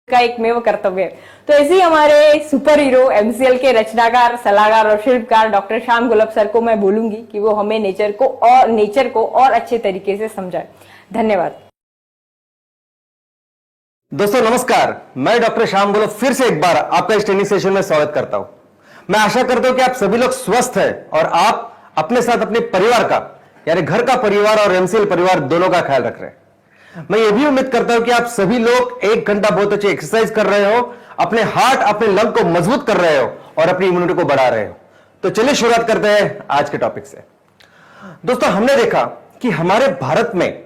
का एक में वो कर्तव्य है। तो ऐसे ही हमारे सुपर हीरो एमसीएल के रचनाकार, सलाहकार और शिल्पकार डॉक्टर श्याम गुलाब सर को मैं बोलूंगी कि वो हमें नेचर को और अच्छे तरीके से समझाए। धन्यवाद। दोस्तों नमस्कार, मैं डॉक्टर श्याम गुलाब फिर से एक बार आपका इस ट्रेनिंग सेशन में स्वागत करता हूं। मैं आशा करता हूं कि आप सभी लोग स्वस्थ हैं और आप अपने साथ अपने परिवार का, यानी घर का परिवार और एमसीएल परिवार दोनों का ख्याल रख रहे हैं। मैं ये भी उम्मीद करता हूं कि आप सभी लोग 1 घंटा बहुत अच्छी एक्सरसाइज कर रहे हो, अपने हार्ट, अपने लंग को मजबूत कर रहे हो और अपनी इम्यूनिटी को बढ़ा रहे हो। तो चलिए शुरुआत करते हैं आज के टॉपिक से। दोस्तों, हमने देखा कि हमारे भारत में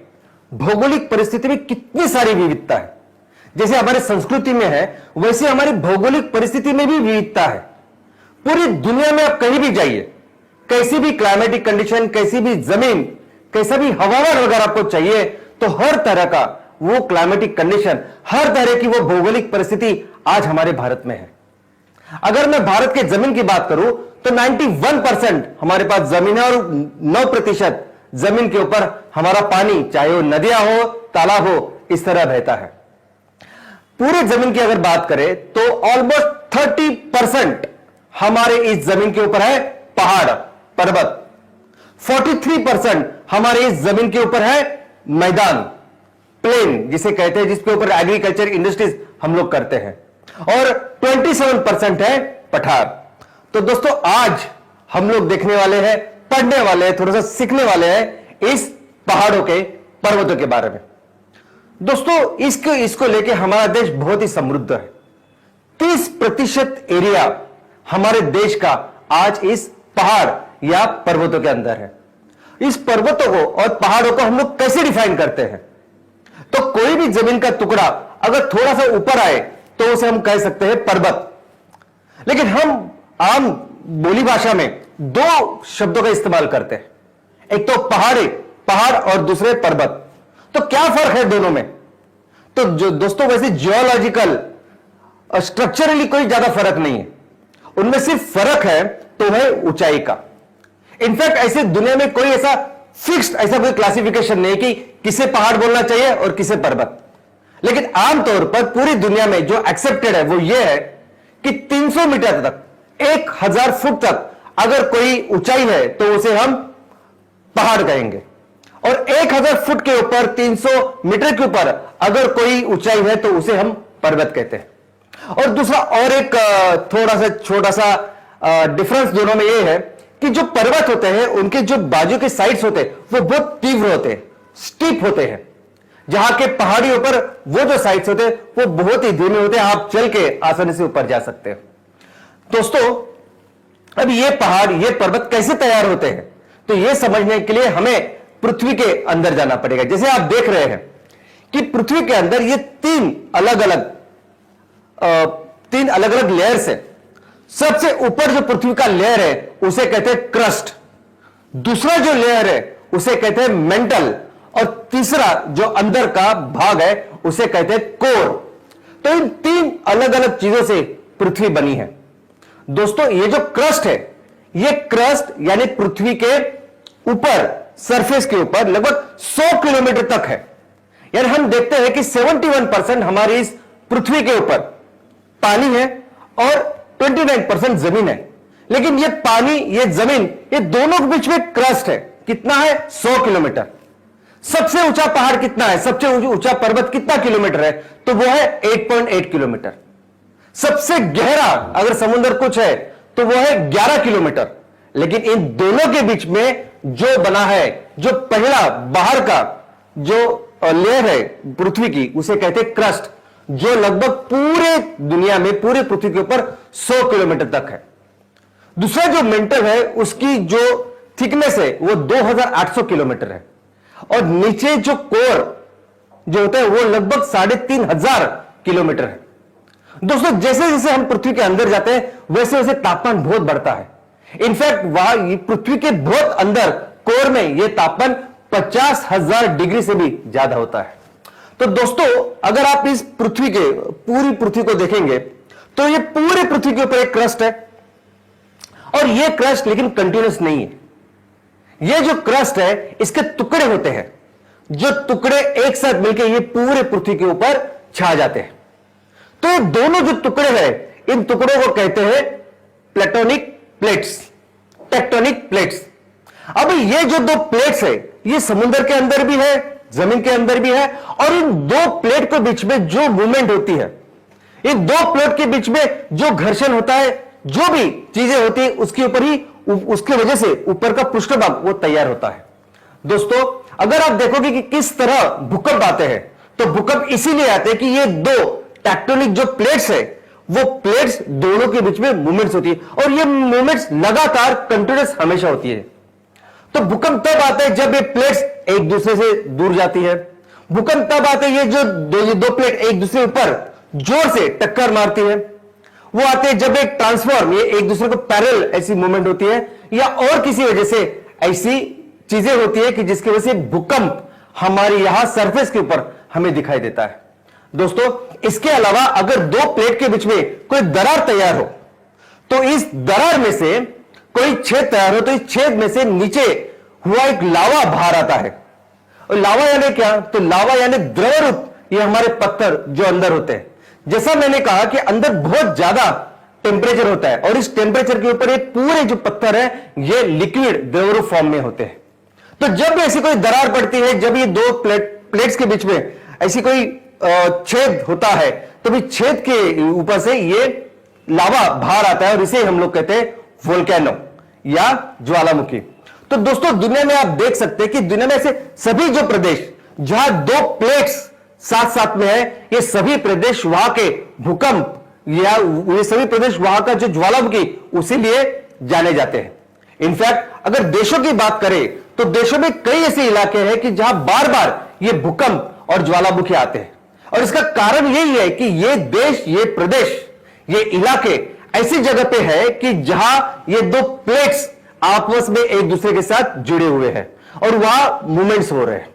भौगोलिक परिस्थिति में कितनी सारी विविधता है। जैसे हमारे संस्कृति में है, वैसे हमारी भौगोलिक परिस्थिति में भी विविधता है। पूरी दुनिया में आप कहीं भी जाइए, कैसी भी क्लाइमेटिक कंडीशन, कैसी भी जमीन, कैसा भी हवामान अगर आपको चाहिए, तो हर तरह का वो क्लाइमेटिक कंडीशन, हर तरह की वो भौगोलिक परिस्थिति आज हमारे भारत में है। अगर मैं भारत के जमीन की बात करूं तो 91% हमारे पास जमीन है और 9% जमीन के ऊपर हमारा पानी, चाहे वो नदियां हो, तालाब हो, इस तरह बहता है। पूरे जमीन की अगर बात करें तो ऑलमोस्ट 30% हमारे इस जमीन के ऊपर है पहाड़, पर्वत। 43% हमारे इस जमीन के ऊपर है मैदान, प्लेन जिसे कहते हैं, जिसके ऊपर एग्रीकल्चर इंडस्ट्रीज हम लोग करते हैं, और 27% है पठार। तो दोस्तों, आज हम लोग देखने वाले हैं, पढ़ने वाले हैं, थोड़ा सा सीखने वाले हैं इस पहाड़ों के, पर्वतों के बारे में। दोस्तों, इसको लेके हमारा देश बहुत ही समृद्ध है। 30% एरिया हमारे देश का आज इस पहाड़ या पर्वतों के अंदर है। इस पर्वतों को और पहाड़ों को हम लोग कैसे डिफाइन करते हैं? तो कोई भी जमीन का टुकड़ा अगर थोड़ा सा ऊपर आए तो उसे हम कह सकते हैं पर्वत। लेकिन हम आम बोली भाषा में 2 शब्दों का इस्तेमाल करते हैं, एक तो पहाड़ और दूसरे पर्वत। तो क्या फर्क है दोनों में? तो दोस्तों, वैसे जियोलॉजिकल स्ट्रक्चरली कोई ज्यादा फर्क नहीं है। उनमें सिर्फ फर्क है तो है ऊंचाई का। इनफैक्ट ऐसे दुनिया में कोई ऐसा फिक्स्ड, ऐसा कोई क्लासिफिकेशन नहीं कि किसे पहाड़ बोलना चाहिए और किसे पर्वत। लेकिन आमतौर पर पूरी दुनिया में जो एक्सेप्टेड है वो ये है कि 300 मीटर तक, 1000 फुट तक अगर कोई ऊंचाई है तो उसे हम पहाड़ कहेंगे, और 1000 फुट के ऊपर, 300 मीटर के ऊपर अगर कोई ऊंचाई है तो उसे हम पर्वत कहते हैं। और दूसरा और एक थोड़ा सा छोटा सा डिफरेंस दोनों में यह है कि जो पर्वत होते हैं उनके जो बाजू के साइड्स होते हैं वो बहुत तीव्र होते हैं, स्टीप होते हैं, जहां के पहाड़ियों पर वो जो साइड्स होते हैं वो बहुत ही धीमे होते हैं, आप चल के आसानी से ऊपर जा सकते हैं। दोस्तों, अब ये पहाड़, ये पर्वत कैसे तैयार होते हैं, तो ये समझने के लिए हमें पृथ्वी के अंदर जाना पड़ेगा। जैसे आप देख रहे हैं कि पृथ्वी के अंदर ये 3 अलग अलग लेयर्स है। सबसे ऊपर जो पृथ्वी का लेयर है उसे कहते हैं क्रस्ट, दूसरा जो लेयर है उसे कहते हैं मेंटल, और तीसरा जो अंदर का भाग है उसे कहते हैं कोर। तो इन 3 अलग अलग चीजों से पृथ्वी बनी है। दोस्तों, ये जो क्रस्ट है, ये क्रस्ट यानी पृथ्वी के ऊपर, सरफेस के ऊपर लगभग 100 किलोमीटर तक है। यानी हम देखते हैं कि 71% हमारी इस पृथ्वी के ऊपर पानी है और 29% जमीन है। लेकिन ये पानी, ये जमीन, ये दोनों के बीच में क्रस्ट है। कितना है? 100 किलोमीटर। सबसे ऊंचा पहाड़ कितना है? सबसे ऊंचा पर्वत कितना किलोमीटर है? तो वो है 8.8 किलोमीटर। सबसे गहरा अगर समुद्र कुछ है तो वो है 11 किलोमीटर। लेकिन इन दोनों के बीच में जो बना है, जो पहला बाहर का जो लेयर है पृथ्वी की, उसे कहते हैं क्रस्ट, जो लगभग पूरे दुनिया में, पूरे पृथ्वी के ऊपर 100 किलोमीटर तक है। दूसरा जो मेंटल है, उसकी जो थिकनेस है वो 2800 किलोमीटर है, और नीचे जो कोर जो होता है वो लगभग 3500 किलोमीटर है। दोस्तों, जैसे जैसे हम पृथ्वी के अंदर जाते हैं वैसे वैसे तापमान बहुत बढ़ता है। इनफैक्ट वहां पृथ्वी के बहुत अंदर कोर में यह तापमान 50,000 डिग्री से भी ज्यादा होता है। तो दोस्तों, अगर आप इस पृथ्वी के, पूरी पृथ्वी को देखेंगे तो ये पूरे पृथ्वी के ऊपर एक क्रस्ट है, और ये क्रस्ट लेकिन कंटिन्यूस नहीं है। ये जो क्रस्ट है इसके टुकड़े होते हैं, जो टुकड़े एक साथ मिलकर ये पूरे पृथ्वी के ऊपर छा जाते हैं। तो ये दोनों जो टुकड़े हैं, इन टुकड़ों को कहते हैं प्लेटोनिक प्लेट्स, टेक्टोनिक प्लेट्स। अब ये जो दो प्लेट्स है, ये समुद्र के अंदर भी है, जमीन के अंदर भी है, और इन दो प्लेट के बीच में जो मूवमेंट होती है, इन दो प्लेट के बीच में जो घर्षण होता है, जो भी चीजें होती है, उसके ऊपर ही, उसकी वजह से ऊपर का पृष्ठभाग वो तैयार होता है। दोस्तों, अगर आप देखोगे कि किस तरह भूकंप आते हैं, तो भूकंप इसीलिए आते हैं कि ये दो टेक्टोनिक जो प्लेट्स है, वो प्लेट्स दोनों के बीच में मूवमेंट्स होती है, और ये मूवमेंट्स लगातार कंटिन्यूअस हमेशा होती है। तो भूकंप तब आता है जब ये प्लेट्स एक दूसरे से दूर जाती है। भूकंप तब आते हैं ये जो दो प्लेट एक दूसरे ऊपर जोर से टक्कर मारती है। वो आते हैं जब एक ट्रांसफॉर्म, ये एक दूसरे को पैरेलल ऐसी मूवमेंट होती है, या और किसी वजह से ऐसी चीजें होती है कि जिसकी वजह से भूकंप हमारी यहां सरफेस के ऊपर हमें दिखाई देता है। दोस्तों, इसके अलावा अगर दो प्लेट के बीच में कोई दरार तैयार हो, तो इस दरार में से कोई छेद तैयार हो, तो इस छेद में से नीचे हुआ एक लावा बाहर आता है। और लावा यानी क्या? तो लावा यानी द्रव रूप, ये हमारे पत्थर जो अंदर होते हैं। जैसा मैंने कहा कि अंदर बहुत ज्यादा टेम्परेचर होता है, और इस टेम्परेचर के ऊपर ये पूरे जो पत्थर है, ये लिक्विड द्रव रूप फॉर्म में होते हैं। तो जब भी ऐसी कोई दरार पड़ती है, जब ये दो प्लेट्स के बीच में ऐसी कोई छेद होता है, तो भी छेद के ऊपर से ये लावा बाहर आता है, और इसे हम लोग कहते हैं वोल्केनो या ज्वालामुखी। तो दोस्तों, दुनिया में आप देख सकते हैं कि दुनिया में ऐसे सभी जो प्रदेश जहां दो प्लेट्स साथ साथ में है, ये सभी प्रदेश वहां के भूकंप, या ये सभी प्रदेश वहां का जो ज्वालामुखी, उसी लिए जाने जाते हैं। इनफैक्ट अगर देशों की बात करें, तो देशों में कई ऐसे इलाके हैं कि जहां बार बार ये भूकंप और ज्वालामुखी आते हैं, और इसका कारण यही है कि ये देश, ये प्रदेश, ये इलाके ऐसी जगह पे है कि जहां ये दो प्लेट्स आपस में एक दूसरे के साथ जुड़े हुए हैं, और वहां मूवमेंट्स हो रहे हैं।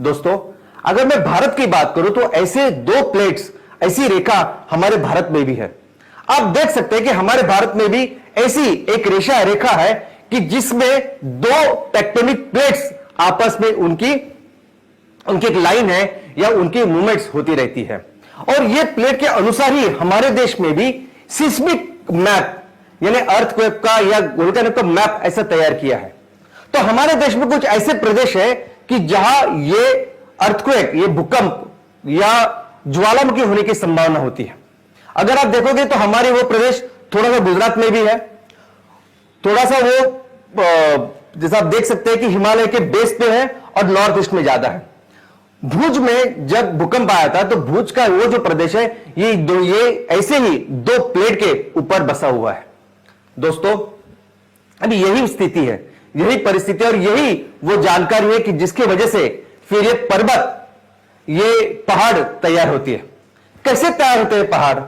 दोस्तों, अगर मैं भारत की बात करूं, तो ऐसे दो प्लेट्स, ऐसी रेखा हमारे भारत में भी है। आप देख सकते हैं कि हमारे भारत में भी ऐसी एक रेखा है कि जिसमें दो टेक्टोनिक प्लेट्स आपस में उनकी एक लाइन है, या उनकी मूवमेंट्स होती रहती है। और ये प्लेट के अनुसार ही हमारे देश में भी सिस्मिक मैप, यानी अर्थक्वेक का या वोल्केनो का मैप ऐसा तैयार किया है। तो हमारे देश में कुछ ऐसे प्रदेश है कि जहां ये अर्थक्वेक, ये भूकंप या ज्वालामुखी होने की संभावना होती है। अगर आप देखोगे तो हमारे वो प्रदेश थोड़ा सा गुजरात में भी है, थोड़ा सा वो जैसा आप देख सकते हैं कि हिमालय के बेस पे है, और नॉर्थ ईस्ट में ज्यादा है। भुज में जब भूकंप आया था, तो भुज का वो जो प्रदेश है, ये ऐसे ही दो प्लेट के ऊपर बसा हुआ है। दोस्तों, अभी यही स्थिति है, यही परिस्थिति, और यही वो जानकारी है कि जिसकी वजह से फिर ये पर्वत, ये पहाड़ तैयार होती है। कैसे तैयार होते हैं पहाड़?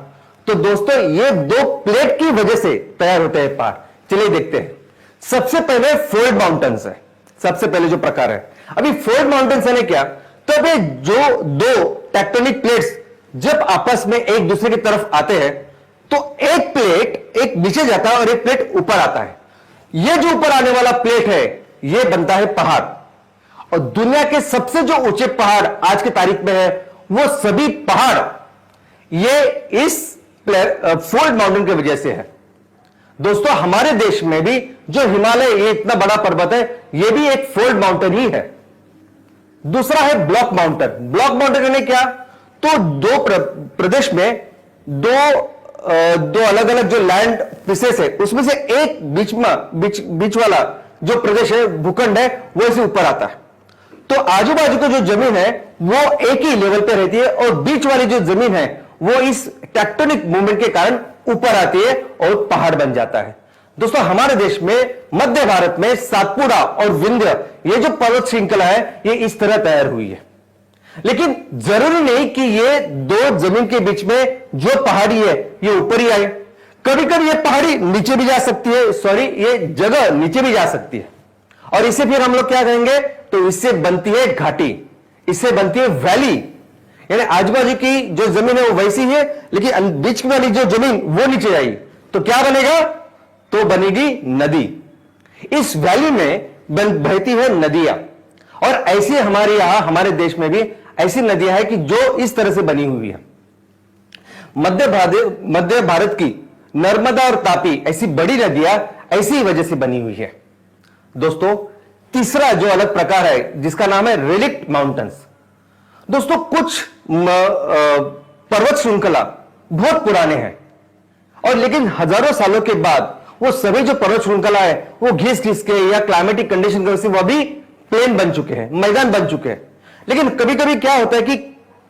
तो दोस्तों, ये दो प्लेट की वजह से तैयार होते हैं पहाड़। चलिए देखते हैं। सबसे पहले फोल्ड माउंटेन्स है, सबसे पहले जो प्रकार है। अभी फोल्ड माउंटेन्स है क्या? तो अभी जो दो टेक्टोनिक प्लेट्स जब आपस में एक दूसरे की तरफ आते हैं, तो एक प्लेट एक नीचे जाता है और एक प्लेट ऊपर आता है। यह जो ऊपर आने वाला प्लेट है, यह बनता है पहाड़। और दुनिया के सबसे जो ऊंचे पहाड़ आज की तारीख में है, वो सभी पहाड़ ये इस फोल्ड माउंटेन की वजह से है। दोस्तों, हमारे देश में भी जो हिमालय, ये इतना बड़ा पर्वत है, ये भी एक फोल्ड माउंटेन ही है। दूसरा है ब्लॉक माउंटेन। ब्लॉक माउंटेन यानी क्या? तो दो प्रदेश में दो अलग अलग जो लैंड पीसेस है, उसमें से एक बीच वाला जो प्रदेश है, भूखंड है, वो इसे ऊपर आता है। तो आजू बाजू की जो जमीन है, वो एक ही लेवल पे रहती है, और बीच वाली जो जमीन है, वो इस टेक्टोनिक मूवमेंट के कारण ऊपर आती है और पहाड़ बन जाता है। दोस्तों, हमारे देश में मध्य भारत में सातपुड़ा और विंध्य, ये जो पर्वत श्रृंखला है, ये इस तरह तैयार हुई है। लेकिन जरूरी नहीं कि ये दो जमीन के बीच में जो पहाड़ी है, ये ऊपर ही आए। कभी कभी ये पहाड़ी नीचे भी जा सकती है, ये जगह नीचे भी जा सकती है, और इसे फिर हम लोग क्या कहेंगे? तो इससे बनती है घाटी, इससे बनती है वैली। यानी आजू बाजू की जो जमीन है वो वैसी है, लेकिन बीच वाली जो जमीन वो नीचे आई, तो क्या बनेगा? तो बनेगी नदी। इस वैली में बहती है नदियां, और ऐसी हमारे यहां, हमारे देश में भी ऐसी नदियां हैं कि जो इस तरह से बनी हुई है। मध्य भारत की नर्मदा और तापी ऐसी बड़ी नदियां ऐसी वजह से बनी हुई है। दोस्तों, तीसरा जो अलग प्रकार है जिसका नाम है रेलिक्ट माउंटेन्स। दोस्तों, कुछ पर्वत श्रृंखला बहुत पुराने हैं और लेकिन हजारों सालों के बाद वो सभी जो पर्वत श्रृंखला है वो घिस घिस के या क्लाइमेटिक कंडीशन की वजह से वो भी प्लेन बन चुके हैं, मैदान बन चुके हैं। लेकिन कभी कभी क्या होता है कि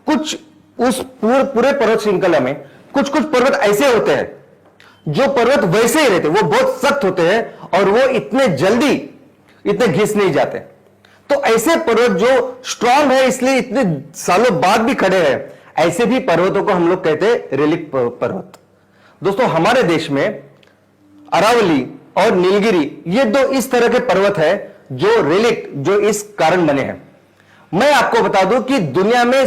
कुछ उस पूरे पर्वत श्रृंखला में कुछ कुछ पर्वत ऐसे होते हैं जो पर्वत वैसे ही रहते, वो बहुत सख्त होते हैं और वो इतने जल्दी इतने घिस नहीं जाते। तो ऐसे पर्वत जो स्ट्रांग है इसलिए इतने सालों बाद भी खड़े हैं, ऐसे भी पर्वतों को हम लोग कहते हैं रेलिक्ट पर्वत। दोस्तों, हमारे देश में अरावली और नीलगिरी ये दो इस तरह के पर्वत है जो रेलिक्ट जो इस कारण बने हैं। मैं आपको बता दूं कि दुनिया में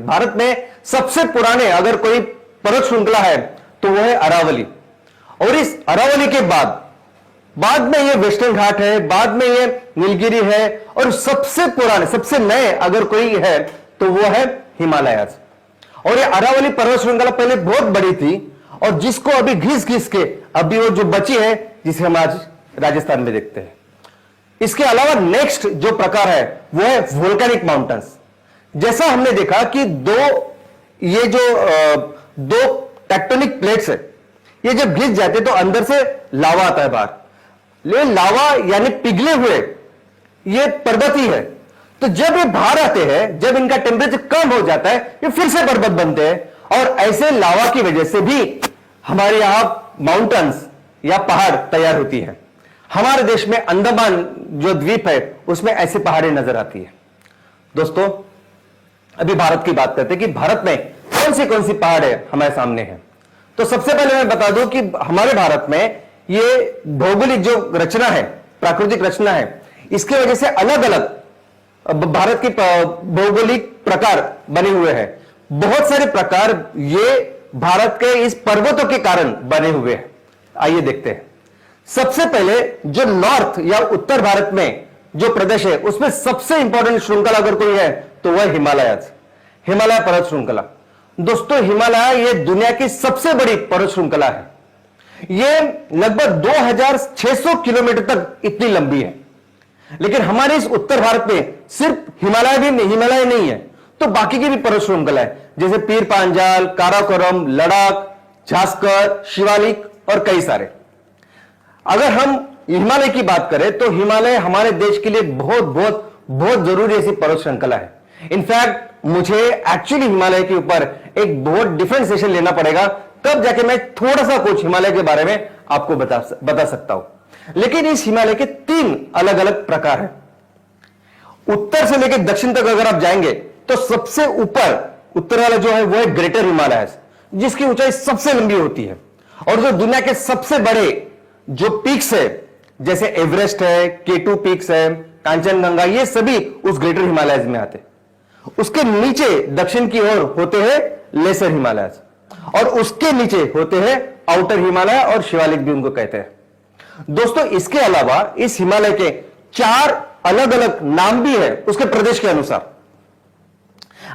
भारत में सबसे पुराने अगर कोई पर्वत श्रृंखला है तो वह है अरावली। और इस अरावली के बाद में ये वेस्टर्न घाट है, बाद में ये नीलगिरी है और सबसे पुराने सबसे नए अगर कोई है तो वो है हिमालयाज। और ये अरावली पर्वत श्रृंखला पहले बहुत बड़ी थी और जिसको अभी घिस घिस के अभी वो जो बची है जिसे हम आज राजस्थान में देखते हैं। इसके अलावा नेक्स्ट जो प्रकार है वो है वोल्केनिक माउंटेन्स। जैसा हमने देखा कि दो टेक्टोनिक प्लेट्स है, ये जब घिस जाते तो अंदर से लावा आता है बाहर। लेकिन लावा यानी पिघले हुए ये पर्वत ही है। तो जब ये बाहर आते हैं, जब इनका टेम्परेचर कम हो जाता है, ये फिर से पर्वत बनते हैं और ऐसे लावा की वजह से भी हमारे यहां माउंटेन्स या पहाड़ तैयार होती है। हमारे देश में अंडमान जो द्वीप है उसमें ऐसे पहाड़ें नजर आती है। दोस्तों, अभी भारत की बात करते हैं कि भारत में कौन सी पहाड़ें हमारे सामने हैं। तो सबसे पहले मैं बता दूं कि हमारे भारत में ये भौगोलिक जो रचना है, प्राकृतिक रचना है, इसकी वजह से अलग अलग भारत के भौगोलिक प्रकार बने हुए हैं। बहुत सारे प्रकार ये भारत के इस पर्वतों के कारण बने हुए हैं। आइए देखते हैं। सबसे पहले जो नॉर्थ या उत्तर भारत में जो प्रदेश है उसमें सबसे इंपॉर्टेंट श्रृंखला अगर कोई है तो वह हिमालय पर्वत श्रृंखला। दोस्तों, हिमालय ये दुनिया की सबसे बड़ी पर्वत श्रृंखला है। ये लगभग 2600 किलोमीटर तक इतनी लंबी है। लेकिन हमारे इस उत्तर भारत में सिर्फ हिमालय नहीं है, तो बाकी की भी पर्वत श्रृंखला है, जैसे पीर पांजाल, काराकोरम, लद्दाख, झास्कर, शिवालिक और कई सारे। अगर हम हिमालय की बात करें तो हिमालय हमारे देश के लिए बहुत जरूरी ऐसी पर्वत श्रृंखला है। इनफैक्ट मुझे एक्चुअली हिमालय के ऊपर एक बहुत डिफरेंट सेशन लेना पड़ेगा, तब जाके मैं थोड़ा सा कुछ हिमालय के बारे में आपको बता सकता हूं। लेकिन इस हिमालय के 3 अलग अलग प्रकार हैं। उत्तर से लेकर दक्षिण तक अगर आप जाएंगे तो सबसे ऊपर उत्तर वाला जो है वो है ग्रेटर हिमालय, जिसकी ऊंचाई सबसे लंबी होती है। और जो दुनिया के सबसे बड़े जो पीक्स है, जैसे एवरेस्ट है, K2 पीक्स है, कांचनजंगा, ये सभी उस ग्रेटर हिमालयज में आते। उसके नीचे दक्षिण की ओर होते हैं लेसर हिमालयज और उसके नीचे होते हैं आउटर हिमालय और शिवालिक भी उनको कहते हैं। दोस्तों, इसके अलावा इस हिमालय के 4 अलग अलग नाम भी है उसके प्रदेश के अनुसार।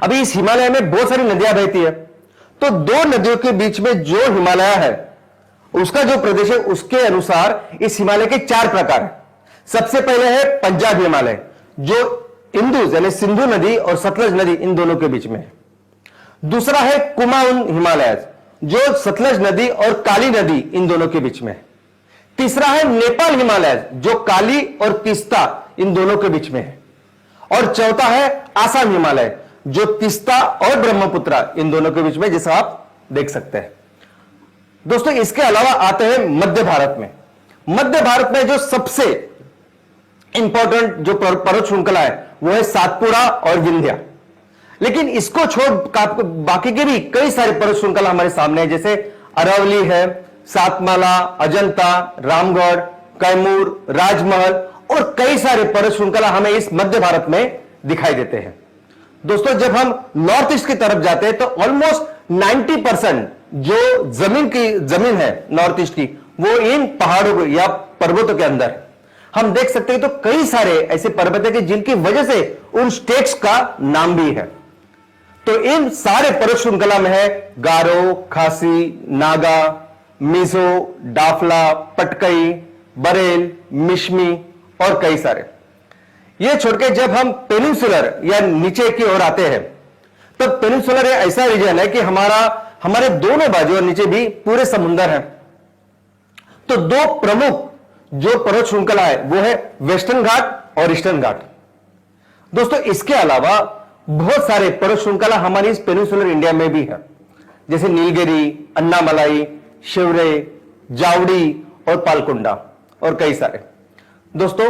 अभी इस हिमालय में बहुत सारी नदियां बहती है, तो 2 नदियों के बीच में जो हिमालय है उसका जो प्रदेश है उसके अनुसार इस हिमालय के 4 प्रकार हैं। सबसे पहले है पंजाब हिमालय, जो इंदुज यानी सिंधु नदी और सतलज नदी इन दोनों के बीच में है। दूसरा है कुमाऊन हिमालय, जो सतलज नदी और काली नदी इन दोनों के बीच में है। तीसरा है नेपाल हिमालय, जो काली और तीस्ता इन दोनों के बीच में है। और चौथा है आसाम हिमालय, जो तीस्ता और ब्रह्मपुत्र इन दोनों के बीच में, जैसा आप देख सकते हैं। दोस्तों, इसके अलावा आते हैं मध्य भारत में। मध्य भारत में जो सबसे इंपॉर्टेंट जो पर्वत श्रृंखला है वो है सातपुड़ा और विंध्या। लेकिन इसको छोड़ बाकी के भी कई सारे पर्वत श्रृंखला हमारे सामने है, जैसे अरावली है, सातमाला, अजंता, रामगढ़, कैमूर, राजमहल और कई सारे पर्वत श्रृंखला हमें इस मध्य भारत में दिखाई देते हैं। दोस्तों, जब हम नॉर्थ ईस्ट की तरफ जाते हैं तो ऑलमोस्ट 90% जो जमीन है नॉर्थ ईस्ट की वो इन पहाड़ों या पर्वतों के अंदर है। हम देख सकते हैं तो कई सारे ऐसे पर्वत है कि जिनकी वजह से उन स्टेट्स का नाम भी है। तो इन सारे पर्वत श्रृंखला में है गारो, खासी, नागा, मिजो, डाफला, पटकई, बरेल, मिश्मी और कई सारे। ये छोड़के जब हम पेनिनसुलर या नीचे की ओर आते हैं, तब पेनिनसुलर एक ऐसा रीजन है कि हमारे दोनों बाजू और नीचे भी पूरे समुंदर हैं। तो दो प्रमुख जो पर्वत श्रृंखला है वो है वेस्टर्न घाट और ईस्टर्न घाट। दोस्तों, इसके अलावा बहुत सारे पर्वत श्रृंखला हमारी इस पेनिनसुलर इंडिया में भी है, जैसे नीलगिरी, अन्नामलाई, शिवरे, जावड़ी और पालकुंडा और कई सारे। दोस्तों,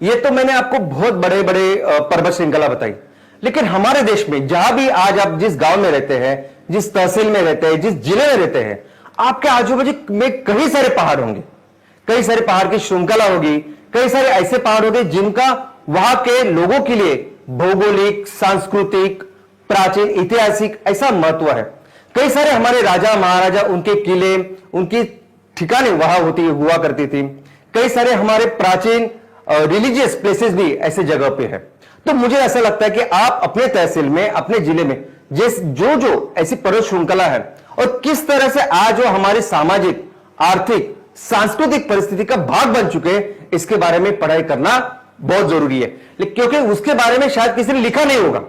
ये तो मैंने आपको बहुत बड़े बड़े पर्वत श्रृंखला बताई, लेकिन हमारे देश में जहां भी आज आप जिस गांव में रहते हैं, जिस तहसील में रहते हैं, जिस जिले में रहते हैं, आपके आजू बाजू में कई सारे पहाड़ होंगे, कई सारे पहाड़ की श्रृंखला होगी, कई सारे ऐसे पहाड़ होंगे जिनका वहां के लोगों के लिए भौगोलिक, सांस्कृतिक, प्राचीन, ऐतिहासिक ऐसा महत्व है। कई सारे हमारे राजा महाराजा, उनके किले, उनकी ठिकाने वहां हुआ करती थी। कई सारे हमारे प्राचीन रिलीजियस प्लेसेस भी ऐसे जगह पे है। तो मुझे ऐसा लगता है कि आप अपने तहसील में, अपने जिले में जो ऐसी पर्वत श्रृंखला है और किस तरह से आज वो हमारी सामाजिक, आर्थिक, सांस्कृतिक परिस्थिति का भाग बन चुके हैं, इसके बारे में पढ़ाई करना बहुत जरूरी है। क्योंकि उसके बारे में शायद किसी ने लिखा नहीं होगा,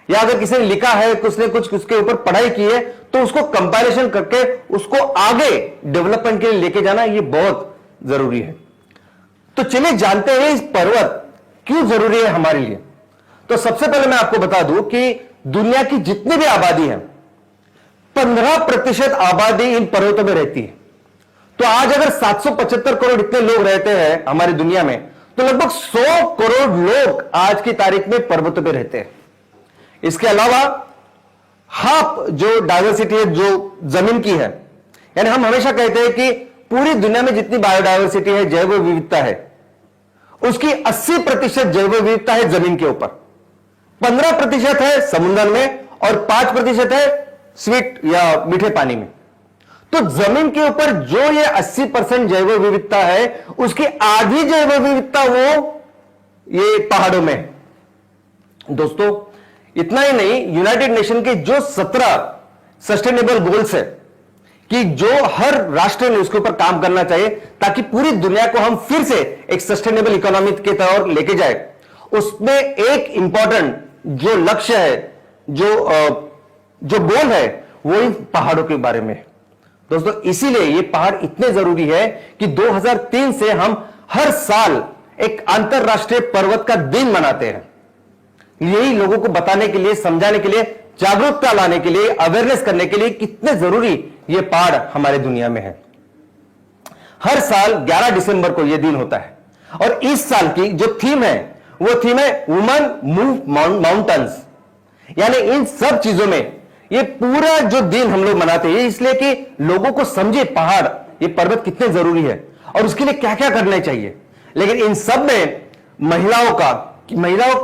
या अगर किसी ने लिखा है, उसने कुछ उसके ऊपर पढ़ाई की है, तो उसको कंपाइलेशन करके उसको आगे डेवलपमेंट के लिए लेके जाना ये बहुत जरूरी है। तो चलिए जानते हैं इस पर्वत क्यों जरूरी है हमारे लिए। तो सबसे पहले मैं आपको बता दूं कि दुनिया की जितनी भी आबादी है, 15% आबादी इन पर्वतों में रहती है। तो आज अगर 775 करोड़ इतने लोग रहते हैं हमारी दुनिया में, तो लगभग 100 करोड़ लोग आज की तारीख में पर्वतों पे रहते हैं। इसके अलावा हाफ जो डायवर्सिटी है जो जमीन की है, यानी हम हमेशा कहते हैं कि पूरी दुनिया में जितनी बायोडायवर्सिटी है, जैव विविधता है, उसकी 80% जैव विविधता है जमीन के ऊपर, 15% है समुद्र में और 5% है स्वीट या मीठे पानी में। तो जमीन के ऊपर जो ये 80% जैव विविधता है, उसकी आधी जैव विविधता वो ये पहाड़ों में है। दोस्तों, इतना ही नहीं, यूनाइटेड नेशन के जो 17 सस्टेनेबल गोल्स है कि जो हर राष्ट्र ने उसके ऊपर काम करना चाहिए ताकि पूरी दुनिया को हम फिर से एक सस्टेनेबल इकोनॉमी के तौर लेके जाए, उसमें एक इंपॉर्टेंट जो लक्ष्य है, जो गोल है, वो इन पहाड़ों के बारे में है। दोस्तों, इसीलिए ये पहाड़ इतने जरूरी है कि 2003 से हम हर साल एक अंतरराष्ट्रीय पर्वत का दिन मनाते हैं। यही लोगों को बताने के लिए, समझाने के लिए, जागरूकता लाने के लिए, अवेयरनेस करने के लिए कितने जरूरी ये पहाड़ हमारे दुनिया में है। हर साल 11 दिसंबर को यह दिन होता है और इस साल की जो थीम है वो थीम है वुमन मूव माउंटेन्स। यानी इन सब चीजों में ये पूरा जो दिन हम लोग मनाते हैं इसलिए कि लोगों को समझे पहाड़, ये पर्वत कितने जरूरी है और उसके लिए क्या क्या करना चाहिए। लेकिन इन सब में महिलाओं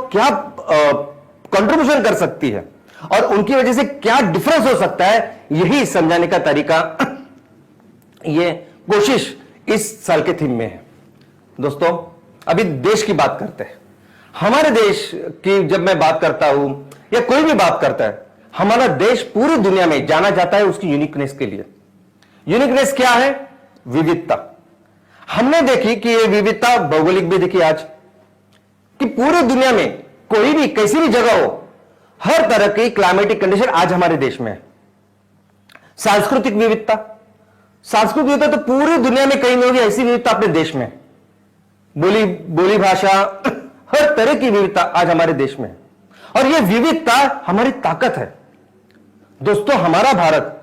क्या कंट्रीब्यूशन कर सकती है और उनकी वजह से क्या डिफरेंस हो सकता है, यही समझाने का तरीका, ये कोशिश इस साल के थीम में है। दोस्तों, अभी देश की बात करते हैं। हमारे देश की जब मैं बात करता हूं या कोई भी बात करता है, हमारा देश पूरी दुनिया में जाना जाता है उसकी यूनिकनेस के लिए। यूनिकनेस क्या है? विविधता। हमने देखी कि यह विविधता भौगोलिक भी देखी आज कि पूरी दुनिया में कोई भी कैसी भी जगह हो, हर तरह की क्लाइमेटिक कंडीशन आज हमारे देश में है। सांस्कृतिक विविधता तो पूरी दुनिया में कहीं नहीं होगी ऐसी विविधता अपने देश में। बोली भाषा, हर तरह की विविधता आज हमारे देश में है और यह विविधता हमारी ताकत है। दोस्तों, हमारा भारत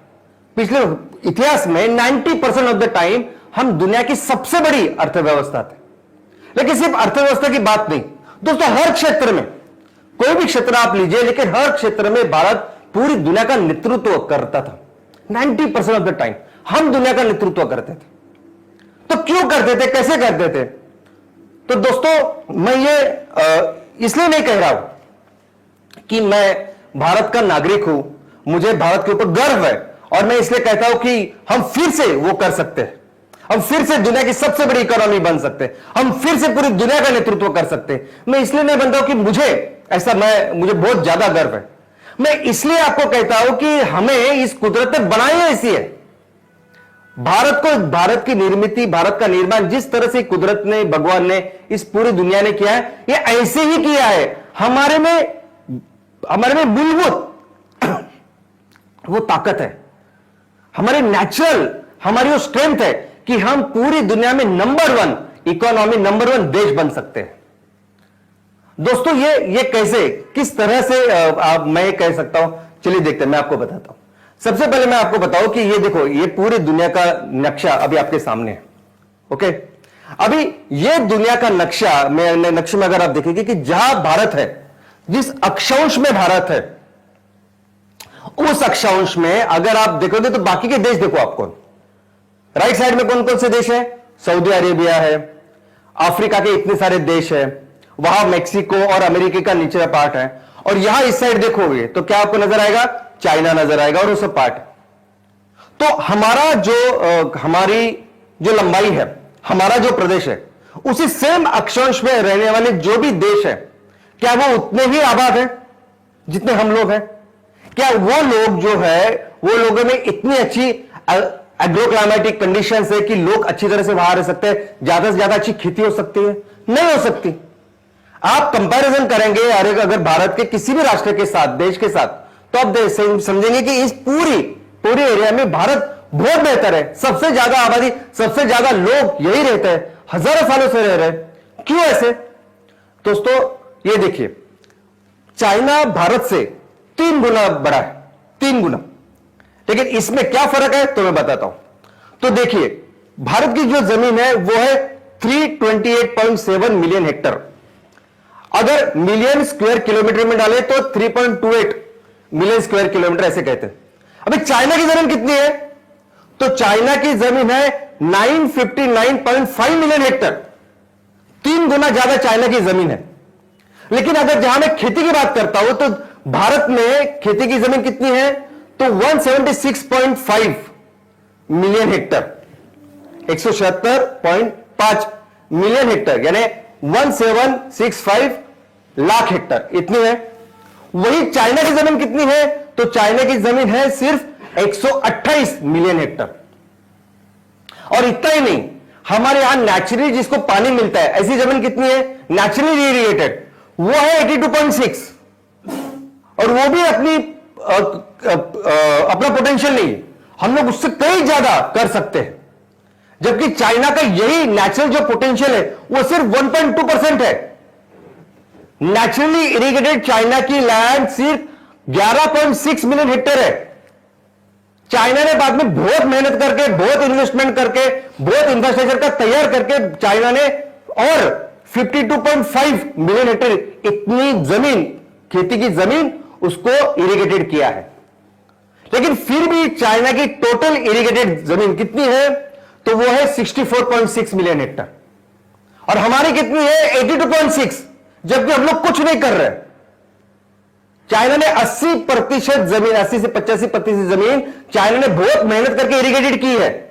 पिछले इतिहास में 90% ऑफ द टाइम हम दुनिया की सबसे बड़ी अर्थव्यवस्था थे। लेकिन सिर्फ अर्थव्यवस्था की बात नहीं दोस्तों, हर क्षेत्र में, कोई भी क्षेत्र आप लीजिए, लेकिन हर क्षेत्र में भारत पूरी दुनिया का नेतृत्व करता था। 90% ऑफ द टाइम हम दुनिया का नेतृत्व करते थे। तो क्यों करते थे, कैसे करते थे? तो दोस्तों, मैं ये इसलिए नहीं कह रहा हूं कि मैं भारत का नागरिक हूं, मुझे भारत के ऊपर गर्व है और मैं इसलिए कहता हूं कि हम फिर से वो कर सकते हैं, हम फिर से दुनिया की सबसे बड़ी इकोनॉमी बन सकते हैं, हम फिर से पूरी दुनिया का नेतृत्व कर सकते हैं। मैं इसलिए नहीं बनता हूं कि मुझे बहुत ज्यादा गर्व है। मैं इसलिए आपको कहता हूं कि हमें इस कुदरत ने बनाई ऐसी है। भारत की निर्मित, भारत का निर्माण जिस तरह से कुदरत ने, भगवान ने, इस पूरी दुनिया ने किया है, ये ऐसे ही किया है। हमारे में मूलभूत वो ताकत है, हमारे नेचुरल, हमारी वो स्ट्रेंथ है कि हम पूरी दुनिया में नंबर 1 इकोनॉमी, नंबर 1 देश बन सकते हैं। दोस्तों ये कैसे, किस तरह से मैं कह सकता हूं, चलिए देखते हैं, मैं आपको बताता हूं। सबसे पहले मैं आपको बताऊं कि ये देखो, ये पूरी दुनिया का नक्शा अभी आपके सामने है। ओके, अभी ये दुनिया का नक्शा में, नक्शे में अगर आप देखेंगे कि जहां भारत है, जिस अक्षांश में भारत है, उस अक्षांश में अगर आप देखोगे तो बाकी के देश देखो आपको। राइट साइड में कौन कौन से देश है? सऊदी अरेबिया है, अफ्रीका के इतने सारे देश है, वहां मेक्सिको और अमेरिका का निचला पार्ट है, और यहां इस साइड देखोगे तो क्या आपको नजर आएगा? चाइना नजर आएगा, और वो सब पार्ट। तो हमारी जो लंबाई है, हमारा जो प्रदेश है, उसी सेम अक्षांश में रहने वाले जो भी देश है, क्या वो उतने ही आबाद है जितने हम लोग हैं? क्या वो लोग जो है, वो लोगों में इतनी अच्छी एग्रोक्लाइमेटिक कंडीशंस है कि लोग अच्छी तरह से वहां रह सकते हैं, ज्यादा से ज्यादा अच्छी खेती हो सकती है? नहीं हो सकती। आप कंपैरिजन करेंगे अगर भारत के किसी भी राष्ट्र के साथ, देश के साथ, तो आप समझेंगे कि इस पूरी एरिया में भारत बहुत बेहतर है। सबसे ज्यादा आबादी, सबसे ज्यादा लोग यही रहते हैं, हजारों सालों से रह रहे हैं। क्यों ऐसे? दोस्तों ये देखिए, चाइना भारत से 3 गुना बड़ा है, 3 गुना। लेकिन इसमें क्या फर्क है तो मैं बताता हूं। तो देखिए, भारत की जो जमीन है वो है 328.7 मिलियन हेक्टर। अगर मिलियन स्क्वायर किलोमीटर में डाले तो 3.28 मिलियन स्क्वायर किलोमीटर ऐसे कहते हैं। अभी चाइना की जमीन कितनी है? तो चाइना की जमीन है 959.5 मिलियन हेक्टर, 3 गुना ज्यादा चाइना की जमीन है। लेकिन अगर जहां मैं खेती की बात करता हूं तो भारत में खेती की जमीन कितनी है? तो 176.5 मिलियन हेक्टर, 176.5 मिलियन हेक्टर, यानी 1765 लाख हेक्टर इतनी है। वही चाइना की जमीन कितनी है? तो चाइना की जमीन है सिर्फ 128 मिलियन हेक्टर। और इतना ही नहीं, हमारे यहां नेचुरली जिसको पानी मिलता है, ऐसी जमीन कितनी है नेचुरली इरिगेटेड? वो है 82.6, और वो भी अपना पोटेंशियल नहीं, हम लोग उससे कई ज्यादा कर सकते हैं। जबकि चाइना का यही नेचुरल जो पोटेंशियल है वो सिर्फ 1.2% है। नेचुरली इरिगेटेड चाइना की लैंड सिर्फ 11.6 मिलियन हेक्टेयर है। चाइना ने बाद में बहुत मेहनत करके, बहुत इन्वेस्टमेंट करके, बहुत इंफ्रास्ट्रक्चर का तैयार करके चाइना ने और 52.5 मिलियन हेक्टेयर इतनी जमीन, खेती की जमीन, उसको इरिगेटेड किया है। लेकिन फिर भी चाइना की टोटल इरिगेटेड जमीन कितनी है? तो वो है 64.6 मिलियन हेक्टर, और हमारी कितनी है? 82.6, जबकि हम लोग कुछ नहीं कर रहे। चाइना ने 80% जमीन, 80 से 85% जमीन चाइना ने बहुत मेहनत करके इरिगेटेड की है,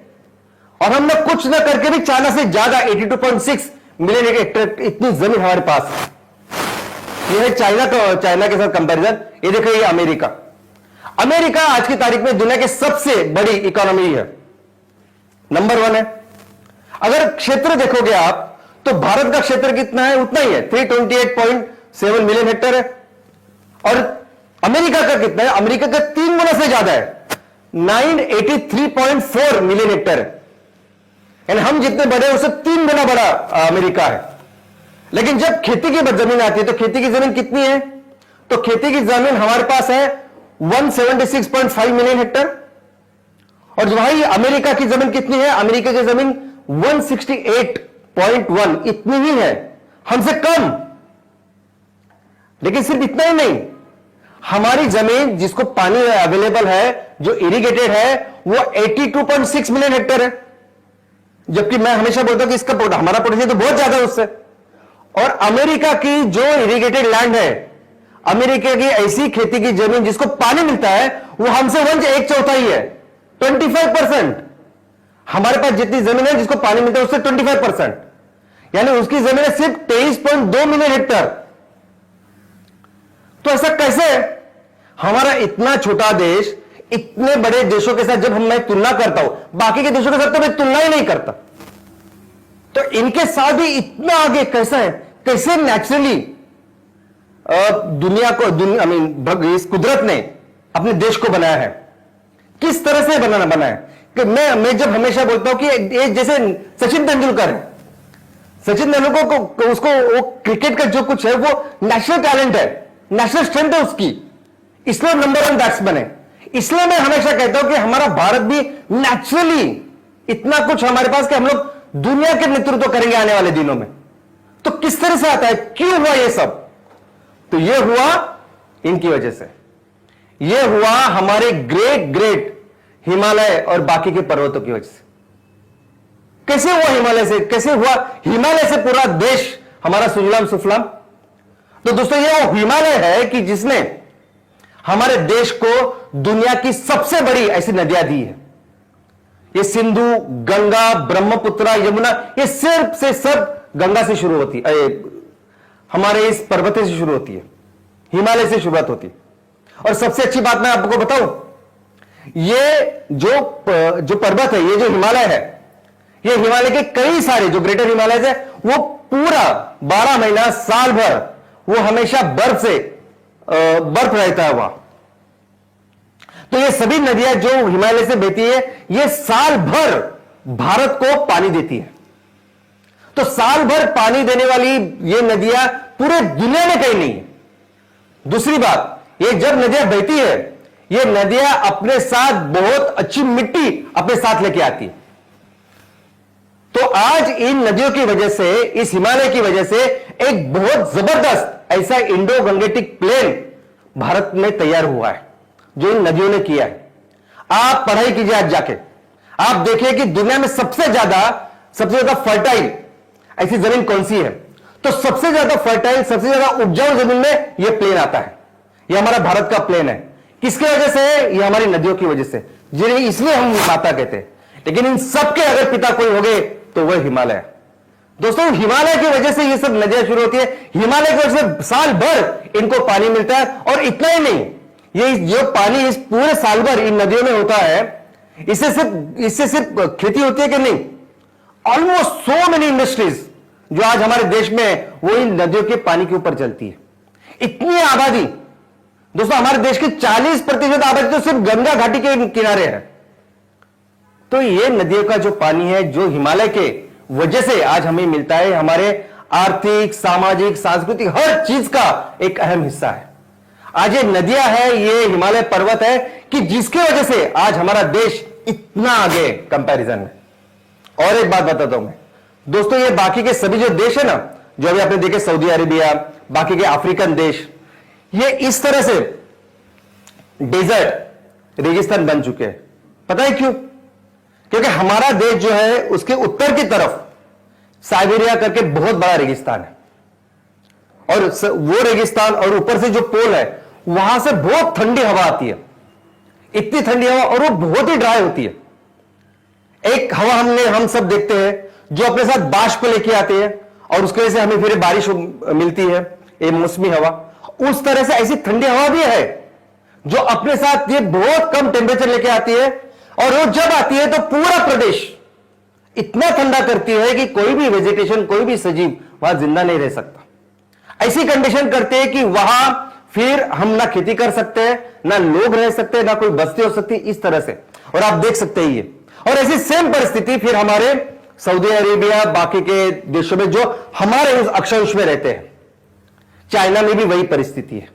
और हम लोग कुछ ना करके भी चाइना से ज्यादा 82.6 मिलियन हेक्टर इतनी जमीन हमारे पास है। यह है चाइना के साथ कंपैरिजन। ये देखो, ये अमेरिका आज की तारीख में दुनिया की सबसे बड़ी इकोनॉमी है, नंबर 1 है। अगर क्षेत्र देखोगे आप तो भारत का क्षेत्र कितना है? उतना ही है, 328.7 मिलियन हेक्टर है। और अमेरिका का कितना है? अमेरिका का 3 गुना से ज्यादा है, 983.4 मिलियन हेक्टर है। यानी हम जितने बड़े उससे 3 गुना बड़ा अमेरिका है। लेकिन जब खेती की जमीन आती है तो खेती की जमीन कितनी है? तो खेती की जमीन हमारे पास है 176.5 मिलियन हेक्टर, और वही अमेरिका की जमीन कितनी है? अमेरिका की जमीन 168.1 इतनी ही है, हमसे कम। लेकिन सिर्फ इतना ही नहीं, हमारी जमीन जिसको पानी अवेलेबल है, जो इरिगेटेड है, वो 82.6 मिलियन हेक्टर है। जबकि मैं हमेशा बोलता हूं कि इसका हमारा पोटेंशियल तो बहुत ज्यादा है उससे। और अमेरिका की जो इरिगेटेड लैंड है, अमेरिका की ऐसी खेती की जमीन जिसको पानी मिलता है, वो हमसे 1/4 है, 25%। हमारे पास जितनी जमीन है जिसको पानी मिलता है उससे 25%, यानी उसकी जमीन है सिर्फ 23.2 मिलियन हेक्टर। तो ऐसा कैसे है? हमारा इतना छोटा देश इतने बड़े देशों के साथ जब मैं तुलना करता हूं, बाकी के देशों के साथ तो मैं तुलना ही नहीं करता, तो इनके साथ भी इतना आगे कैसा है, कैसे नेचुरली दुनिया को इस कुदरत ने अपने देश को बनाया है, किस तरह से बनाया कि मैं जब हमेशा बोलता हूं कि एक जैसे सचिन तेंदुलकर है, सचिन तेंदुलकर को उसको वो क्रिकेट का जो कुछ है वो नेशनल टैलेंट है, नेशनल स्ट्रेंथ है उसकी, इसलिए नंबर 1 बैट्समैन है। इसलिए मैं हमेशा कहता हूं कि हमारा भारत भी नेचुरली इतना कुछ हमारे पास कि हम लोग दुनिया के नेतृत्व करेंगे आने वाले दिनों में। तो किस तरह से आता है, क्यों हुआ ये सब? तो ये हुआ इनकी वजह से, ये हुआ हमारे ग्रेट ग्रेट हिमालय और बाकी के पर्वतों की वजह से। कैसे हुआ हिमालय से, कैसे हुआ हिमालय से पूरा देश हमारा सुजलाम सुफलाम? तो दोस्तों ये वो हिमालय है कि जिसने हमारे देश को दुनिया की सबसे बड़ी ऐसी नदियां दी है। ये सिंधु, गंगा, ब्रह्मपुत्र, यमुना, ये सिर्फ से सब गंगा से शुरू होती है, हमारे इस पर्वत से शुरू होती है, हिमालय से शुरुआत होती है। और सबसे अच्छी बात मैं आपको बताऊं, ये जो पर्वत है, ये जो हिमालय है, ये हिमालय के कई सारे जो ग्रेटर हिमालय है वो पूरा 12 महीना साल भर वो हमेशा बर्फ रहता है वहां। तो ये सभी नदियां जो हिमालय से बहती है, ये साल भर भारत को पानी देती है। तो साल भर पानी देने वाली ये नदियां पूरे दुनिया में कहीं नहीं है। दूसरी बात, ये जब नदियां बहती है, ये नदियां अपने साथ बहुत अच्छी मिट्टी अपने साथ लेके आती है। तो आज इन नदियों की वजह से, इस हिमालय की वजह से एक बहुत जबरदस्त ऐसा इंडो गंगेटिक प्लेन भारत में तैयार हुआ है, जो इन नदियों ने किया है। आप पढ़ाई कीजिए आज जाके, आप देखिए कि दुनिया में सबसे ज्यादा फर्टाइल ऐसी जमीन कौन सी है? तो सबसे ज्यादा फर्टाइल, सबसे ज्यादा उपजाऊ जमीन में यह प्लेन आता है। यह हमारा भारत का प्लेन है। किसकी वजह से है? यह हमारी नदियों की वजह से, जिन्हें इसलिए हम माता कहते हैं। लेकिन इन सबके अगर पिता कोई हो गए तो वह हिमालय है। दोस्तों, हिमालय की वजह से ये सब नदियां शुरू होती है, हिमालय की वजह से साल भर इनको पानी मिलता है। और इतना ही नहीं, ये जो पानी इस पूरे साल भर इन नदियों में होता है, इससे सिर्फ खेती होती है कि नहीं, ऑलमोस्ट सो मेनी इंडस्ट्रीज जो आज हमारे देश में वो इन नदियों के पानी के ऊपर चलती है। इतनी आबादी, दोस्तों हमारे देश की 40% आबादी तो सिर्फ गंगा घाटी के किनारे है। तो ये नदियों का जो पानी है, जो हिमालय के वजह से आज हमें मिलता है, हमारे आर्थिक, सामाजिक, सांस्कृतिक हर चीज का एक अहम हिस्सा है। आज ये नदियां है, ये हिमालय पर्वत है कि जिसकी वजह से आज हमारा देश इतना आगे कंपैरिजन में। और एक बात बताता हूं मैं दोस्तों, ये बाकी के सभी जो देश है ना, जो अभी आपने देखे सऊदी अरेबिया, बाकी के अफ्रीकन देश, ये इस तरह से डेजर्ट, रेगिस्तान बन चुके हैं। पता है क्यों? क्योंकि हमारा देश जो है उसके उत्तर की तरफ साइबेरिया करके बहुत बड़ा रेगिस्तान है, और वो रेगिस्तान और ऊपर से जो पोल है वहां से बहुत ठंडी हवा आती है, इतनी ठंडी हवा, और वो बहुत ही ड्राई होती है। एक हवा हम सब देखते हैं जो अपने साथ बाष्प लेके आते हैं, और उसकी वजह से हमें फिर बारिश मिलती है, ये मौसमी हवा। उस तरह से ऐसी ठंडी हवा भी है जो अपने साथ ये बहुत कम टेम्परेचर लेके आती है, और वो जब आती है तो पूरा प्रदेश इतना ठंडा करती है कि कोई भी वेजिटेशन, कोई भी सजीव वहां जिंदा नहीं रह सकता। ऐसी कंडीशन करते हैं कि वहां फिर हम ना खेती कर सकते हैं, ना लोग रह सकते हैं, ना कोई बस्ती हो सकती, इस तरह से। और आप देख सकते हैं ये, और ऐसी सेम परिस्थिति फिर हमारे सऊदी अरेबिया, बाकी के देशों में जो हमारे उस अक्षांश में रहते हैं, चाइना में भी वही परिस्थिति है।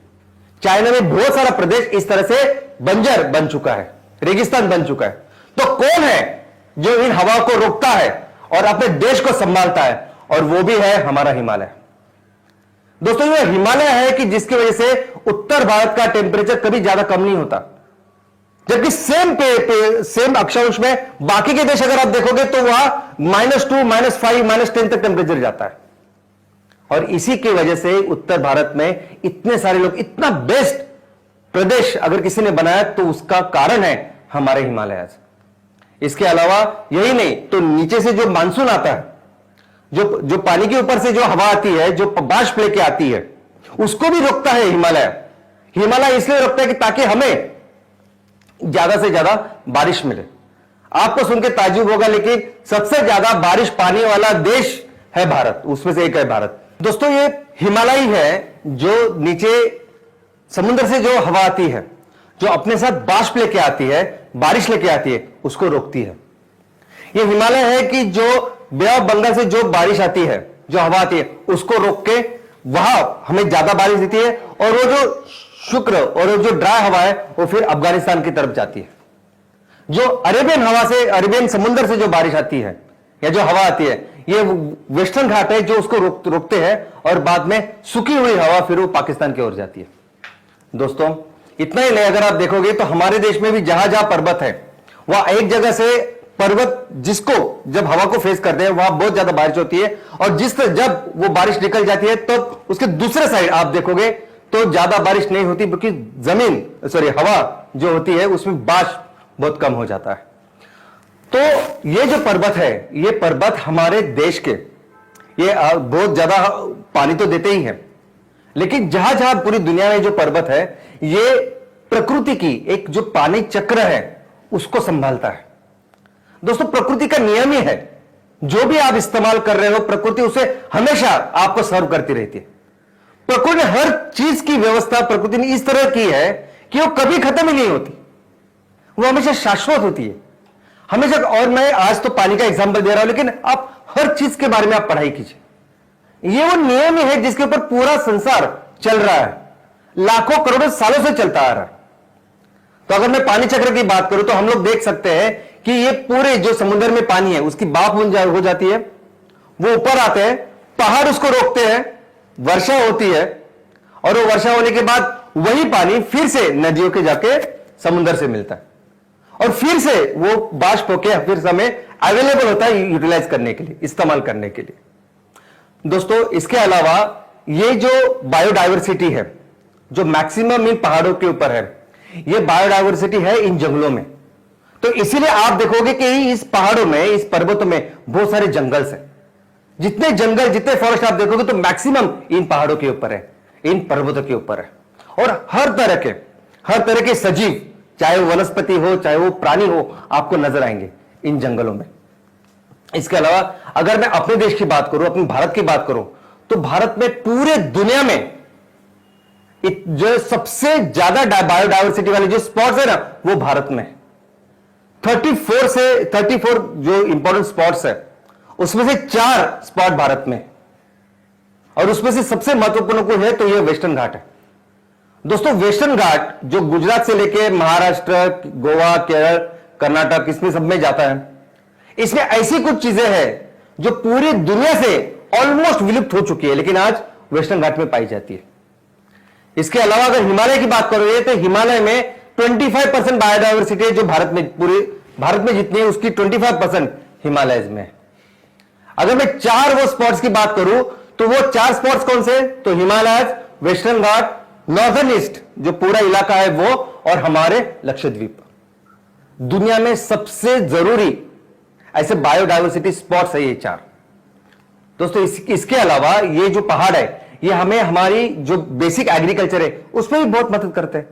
चाइना में बहुत सारा प्रदेश इस तरह से बंजर बन चुका है, रेगिस्तान बन चुका है। तो कौन है जो इन हवा को रोकता है और अपने देश को संभालता है? और वो भी है हमारा हिमालय। दोस्तों, ये हिमालय है कि जिसकी वजह से उत्तर भारत का टेम्परेचर कभी ज्यादा कम नहीं होता, जबकि सेम अक्षांश में बाकी के देश अगर आप देखोगे तो वहां -2, -5, -10 तक टेम्परेचर जाता है। और इसी की वजह से उत्तर भारत में इतने सारे लोग, इतना बेस्ट प्रदेश अगर किसी ने बनाया तो उसका कारण है हमारे हिमालय। इसके अलावा यही नहीं तो नीचे से जो मानसून आता है, जो पानी के ऊपर से जो हवा आती है, जो बाष्प लेके आती है, उसको भी रोकता है हिमालय। हिमालय इसलिए रोकता है कि ताकि हमें ज्यादा से ज्यादा बारिश मिले। आपको सुन के ताज्जुब होगा, लेकिन सबसे ज्यादा बारिश पाने वाला देश है भारत, उसमें से एक है भारत। दोस्तों, ये हिमालय है जो नीचे समुद्र से जो हवा आती है, जो अपने साथ बाष्प लेके आती है, बारिश लेके आती है, उसको रोकती है। ये हिमालय है कि जो बे ऑफ बंगाल से जो बारिश आती है, जो हवा आती है, उसको रोक के वहां हमें ज्यादा बारिश देती है, और वो जो शुक्र और वो जो ड्राई हवा है वो फिर अफगानिस्तान की तरफ जाती है। जो अरेबियन हवा से, अरेबियन समुद्र से जो बारिश आती है या जो हवा आती है, ये वेस्टर्न घाट है जो उसको रोकते हैं, और बाद में सूखी हुई हवा फिर वो पाकिस्तान की ओर जाती है। दोस्तों, इतना ही नहीं, अगर आप देखोगे तो हमारे देश में भी जहां जहां पर्वत है, वहां एक जगह से पर्वत जिसको जब हवा को फेस करते हैं वहां बहुत ज्यादा बारिश होती है, और जब वो बारिश निकल जाती है तो उसके दूसरे साइड आप देखोगे तो ज्यादा बारिश नहीं होती, क्योंकि हवा जो होती है उसमें बाष्प बहुत कम हो जाता है। तो ये जो पर्वत है, ये पर्वत हमारे देश के ये बहुत ज्यादा पानी तो देते ही हैं, लेकिन जहां जहां पूरी दुनिया में जो पर्वत है, ये प्रकृति की एक जो पानी चक्र है उसको संभालता है। दोस्तों, प्रकृति का नियम ही है, जो भी आप इस्तेमाल कर रहे हो प्रकृति उसे हमेशा आपको सर्व करती रहती है। प्रकृति ने हर चीज की व्यवस्था प्रकृति ने इस तरह की है कि वो कभी खत्म ही नहीं होती, वो हमेशा शाश्वत होती है हमेशा। और मैं आज तो पानी का एग्जांपल दे रहा हूं, लेकिन आप हर चीज के बारे में आप पढ़ाई कीजिए। ये वो नियम ही है जिसके ऊपर पूरा संसार चल रहा है, लाखों करोड़ों सालों से चलता आ रहा है। तो अगर मैं पानी चक्र की बात करूं तो हम लोग देख सकते हैं कि ये पूरे जो समुद्र में पानी है उसकी भाप हो जाती है, वो ऊपर आते हैं, पहाड़ उसको रोकते हैं, वर्षा होती है, और वो वर्षा होने के बाद वही पानी फिर से नदियों के जाके समुद्र से मिलता है, और फिर से वो बाष्प होके फिर हमें अवेलेबल होता है यूटिलाइज करने के लिए, इस्तेमाल करने के लिए। दोस्तों, इसके अलावा ये जो बायोडायवर्सिटी है जो मैक्सिमम इन पहाड़ों के ऊपर है, ये बायोडायवर्सिटी है इन जंगलों में। तो इसीलिए आप देखोगे कि इस पहाड़ों में, इस पर्वतों में बहुत सारे जंगल्स हैं। जितने जंगल, जितने फॉरेस्ट आप देखोगे तो मैक्सिमम इन पहाड़ों के ऊपर है, इन पर्वतों के ऊपर है। और हर तरह के सजीव, चाहे वो वनस्पति हो चाहे वो प्राणी हो, आपको नजर आएंगे इन जंगलों में। इसके अलावा अगर मैं अपने देश की बात करूं, अपने भारत की बात करूं, तो भारत में पूरे दुनिया में जो सबसे ज्यादा बायोडायवर्सिटी वाले जो स्पॉट्स है ना, वो भारत में है। 34 जो इंपॉर्टेंट स्पॉट्स है, उसमें से 4 स्पॉट भारत में, और उसमें से सबसे महत्वपूर्ण कोई है तो ये वेस्टर्न घाट है। दोस्तों, वेस्टर्न घाट जो गुजरात से लेके महाराष्ट्र, गोवा, केरल, कर्नाटक, इसमें सब में जाता है। इसमें ऐसी कुछ चीजें हैं जो पूरी दुनिया से ऑलमोस्ट विलुप्त हो चुकी है, लेकिन आज वेस्टर्न घाट में पाई जाती है। इसके अलावा अगर हिमालय की बात करोगे तो हिमालय में 25% बायोडायवर्सिटी है, जो पूरे भारत में जितनी है उसकी 25% हिमालय में है। अगर मैं 4 वो स्पॉट्स की बात करूं तो वो 4 स्पॉट्स कौन से, तो हिमालय, वेस्टर्न घाट, नॉर्दर्न ईस्ट जो पूरा इलाका है वो, और हमारे लक्षद्वीप। दुनिया में सबसे जरूरी ऐसे बायोडायवर्सिटी स्पॉट्स है ये 4। दोस्तों, इसके अलावा ये जो पहाड़ है, ये हमें हमारी जो बेसिक एग्रीकल्चर है उसमें भी बहुत मदद करते हैं।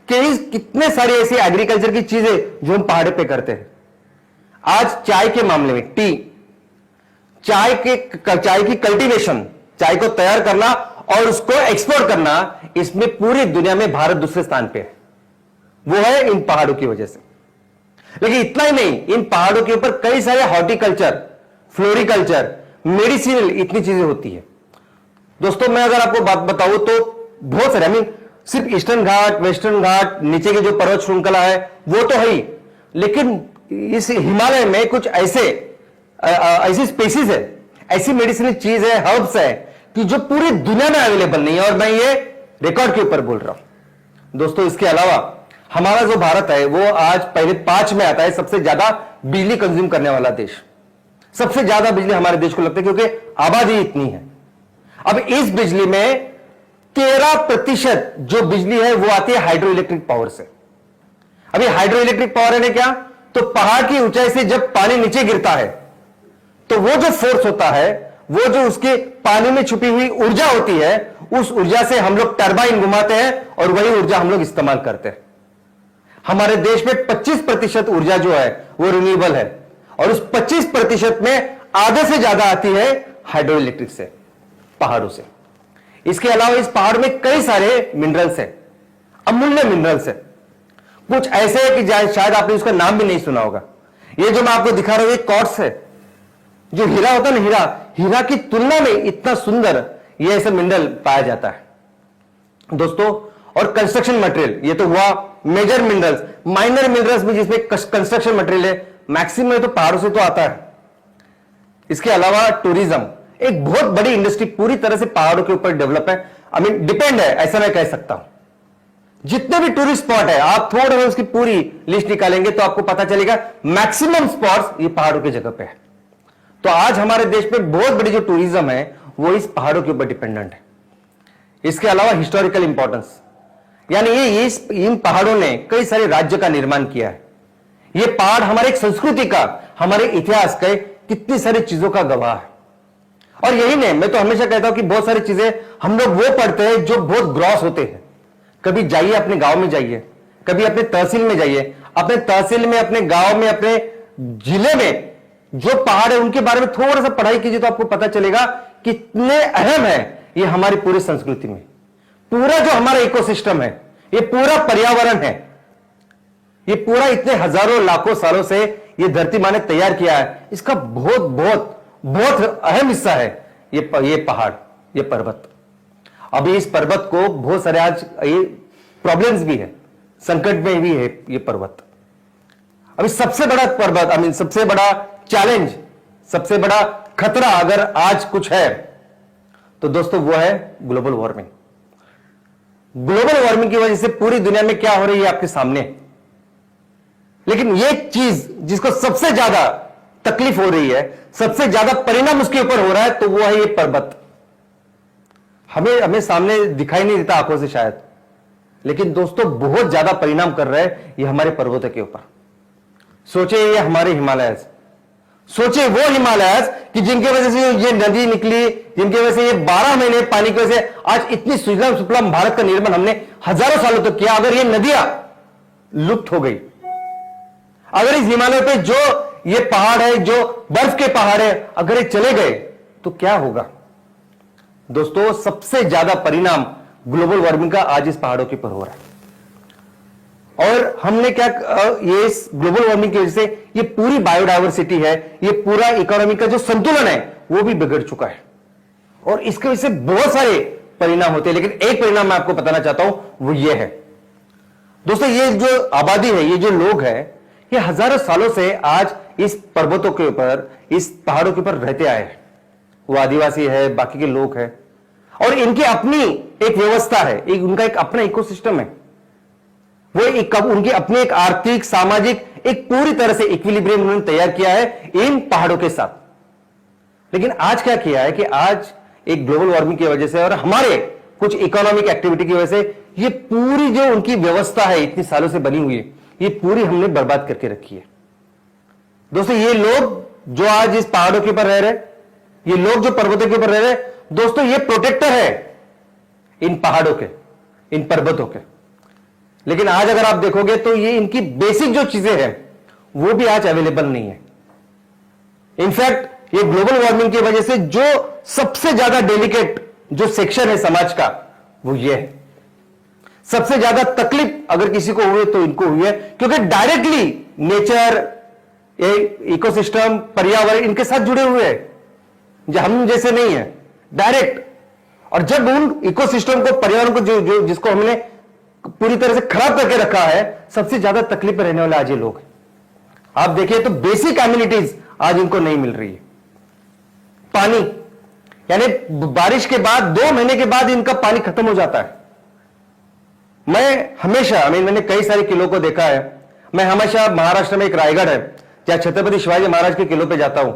कितने सारी ऐसी एग्रीकल्चर की चीजें जो हम पहाड़ पे करते हैं। आज चाय के मामले में, चाय की कल्टीवेशन, चाय को तैयार करना और उसको एक्सपोर्ट करना, इसमें पूरी दुनिया में भारत दूसरे स्थान पे है। वो है इन पहाड़ों की वजह से। लेकिन इतना ही नहीं, इन पहाड़ों के ऊपर कई सारे हॉर्टिकल्चर, फ्लोरिकल्चर, मेडिसिनल इतनी चीजें होती है। दोस्तों, मैं अगर आपको बात बताऊं तो बहुत सारे, सिर्फ ईस्टर्न घाट, वेस्टर्न घाट, नीचे की जो पर्वत श्रृंखला है वो तो है ही, लेकिन इस हिमालय में कुछ ऐसी स्पेसीज है, ऐसी मेडिसिनल चीज है, हर्ब्स है कि जो पूरी दुनिया में अवेलेबल नहीं है, और मैं ये रिकॉर्ड के ऊपर बोल रहा हूं। दोस्तों, इसके अलावा हमारा जो भारत है वो आज पहले 5 में आता है सबसे ज्यादा बिजली कंज्यूम करने वाला देश। सबसे ज्यादा बिजली हमारे देश को लगता है क्योंकि आबादी इतनी है। अब इस बिजली में 13% जो बिजली है वो आती है हाइड्रो इलेक्ट्रिक पावर से। अभी हाइड्रो इलेक्ट्रिक पावर है क्या, तो पहाड़ की ऊंचाई से जब पानी नीचे गिरता है तो वो जो फोर्स होता है, वो जो उसके पानी में छुपी हुई ऊर्जा होती है, उस ऊर्जा से हम लोग टरबाइन घुमाते हैं और वही ऊर्जा हम लोग इस्तेमाल करते हैं। हमारे देश में 25% ऊर्जा जो है वो रिन्यूएबल है और उस 25% में आधे से ज्यादा आती है हाइड्रो इलेक्ट्रिक से, पहाड़ों से। इसके अलावा इस पहाड़ में कई सारे मिनरल्स हैं, अमूल्य मिनरल्स हैं। कुछ ऐसे है कि शायद आपने उसका नाम भी नहीं सुना होगा। ये जो मैं आपको दिखा रहा हूं ये क्वार्ट्ज है। जो हीरा होता है ना, हीरा की तुलना में इतना सुंदर ये ऐसा मिनरल पाया जाता है दोस्तों। और कंस्ट्रक्शन मटेरियल, ये तो हुआ मेजर मिनरल्स। माइनर मिनरल्स में जिसमें कंस्ट्रक्शन मटेरियल है, मैक्सिमम तो पहाड़ों से तो आता है। इसके अलावा टूरिज्म एक बहुत बड़ी इंडस्ट्री पूरी तरह से पहाड़ों के ऊपर डेवलप है। आई मीन डिपेंड है, ऐसा मैं कह सकता हूं। जितने भी टूरिस्ट स्पॉट है, आप थोड़ा उसकी पूरी लिस्ट निकालेंगे तो आपको पता चलेगा मैक्सिमम स्पॉट्स ये पहाड़ों की जगह पे है। तो आज हमारे देश में बहुत बड़ी जो टूरिज्म है वो इस पहाड़ों के ऊपर डिपेंडेंट है। इसके अलावा हिस्टोरिकल इंपॉर्टेंस, यानी ये इन पहाड़ों ने कई सारे राज्य का निर्माण किया है। ये पहाड़ हमारे एक संस्कृति का, हमारे इतिहास का कितनी सारी चीजों का गवाह है। और यही नहीं, मैं तो हमेशा कहता हूं कि बहुत सारी चीजें हम लोग वो पढ़ते हैं जो बहुत ग्रॉस होते हैं। कभी जाइए अपने गांव में जाइए, कभी अपने तहसील में जाइए, अपने तहसील में, अपने गांव में, अपने जिले में जो पहाड़ है उनके बारे में थोड़ा सा पढ़ाई कीजिए तो आपको पता चलेगा कितने अहम है ये हमारी पूरी संस्कृति में। पूरा जो हमारा इकोसिस्टम है, ये पूरा पर्यावरण है, ये पूरा इतने हजारों लाखों सालों से ये धरती माँ ने तैयार किया है, इसका बहुत बहुत बहुत अहम हिस्सा है ये पहाड़, ये पर्वत। अभी इस पर्वत को बहुत सारे आज ये प्रॉब्लम्स भी है, संकट में भी है ये पर्वत। अभी सबसे बड़ा पर्वत, आई मीन सबसे बड़ा चैलेंज, सबसे बड़ा खतरा अगर आज कुछ है तो दोस्तों वो है ग्लोबल वार्मिंग। ग्लोबल वार्मिंग की वजह से पूरी दुनिया में क्या हो रही है आपके सामने। लेकिन ये चीज जिसको सबसे ज्यादा तकलीफ हो रही है, सबसे ज्यादा परिणाम उसके ऊपर हो रहा है, तो वो है ये पर्वत। हमें सामने दिखाई नहीं देता आंखों से शायद, लेकिन दोस्तों बहुत ज्यादा परिणाम कर रहा है ये हमारे पर्वतों के ऊपर। सोचिए ये हमारे हिमालयस, सोचिए वो हिमालयस कि जिनकी वजह से ये नदी निकली, जिनकी वजह से ये 12 महीने पानी की वजह से आज इतनी सुजलाम सुफलाम भारत का निर्माण हमने हजारों सालों तक किया। अगर ये नदियां लुप्त हो गई, अगर इस हिमालय पे जो ये पहाड़ है, जो बर्फ के पहाड़ है, अगर ये चले गए तो क्या होगा दोस्तों। सबसे ज्यादा परिणाम ग्लोबल वार्मिंग का आज इस पहाड़ों के ऊपर हो रहा है। और हमने क्या, ये इस ग्लोबल वार्मिंग की वजह से ये पूरी बायोडायवर्सिटी है, ये पूरा इकोनॉमी का जो संतुलन है वो भी बिगड़ चुका है। और इसकी वजह से बहुत सारे परिणाम होते हैं, लेकिन एक परिणाम मैं आपको बताना चाहता हूं, वो ये है दोस्तों, ये जो आबादी है, ये जो लोग हैं, ये हजारों सालों से आज इस पर्वतों के ऊपर, इस पहाड़ों के ऊपर रहते आए हैं। वो आदिवासी है, बाकी के लोग हैं, और इनकी अपनी एक व्यवस्था है, उनका एक अपना इकोसिस्टम है। वो उनकी अपनी एक आर्थिक, सामाजिक, एक पूरी तरह से इक्विलिब्रियम उन्होंने तैयार किया है इन पहाड़ों के साथ। लेकिन आज क्या किया है कि आज एक ग्लोबल वार्मिंग की वजह से और हमारे कुछ इकोनॉमिक एक्टिविटी की वजह से ये पूरी जो उनकी व्यवस्था है इतनी सालों से बनी हुई है, ये पूरी हमने बर्बाद करके रखी है। दोस्तों ये लोग जो आज इस पहाड़ों के ऊपर रह रहे, ये लोग जो पर्वतों के ऊपर रह रहे, दोस्तों ये प्रोटेक्टर है इन पहाड़ों के, इन पर्वतों के। लेकिन आज अगर आप देखोगे तो ये इनकी बेसिक जो चीजें हैं वो भी आज अवेलेबल नहीं है। इनफैक्ट ये ग्लोबल वार्मिंग की वजह से जो सबसे ज्यादा डेलिकेट जो सेक्शन है समाज का वो ये है। सबसे ज्यादा तकलीफ अगर किसी को हुई तो इनको हुई है, क्योंकि डायरेक्टली नेचर, इकोसिस्टम, पर्यावरण इनके साथ जुड़े हुए हैं, जो हम जैसे नहीं है, डायरेक्ट। और जब उन इकोसिस्टम को, पर्यावरण को जो जिसको हमने पूरी तरह से खराब करके रखा है, सबसे ज्यादा तकलीफ में रहने वाले आज ये लोग हैं। आप देखिए तो बेसिक एमिनिटीज आज इनको नहीं मिल रही है। पानी, यानी बारिश के बाद 2 महीने के बाद इनका पानी खत्म हो जाता है। मैं हमेशा, मैंने कई सारे किलों को देखा है। मैं हमेशा महाराष्ट्र में एक रायगढ़ है जहां छत्रपति शिवाजी महाराज के किलों पे जाता हूं।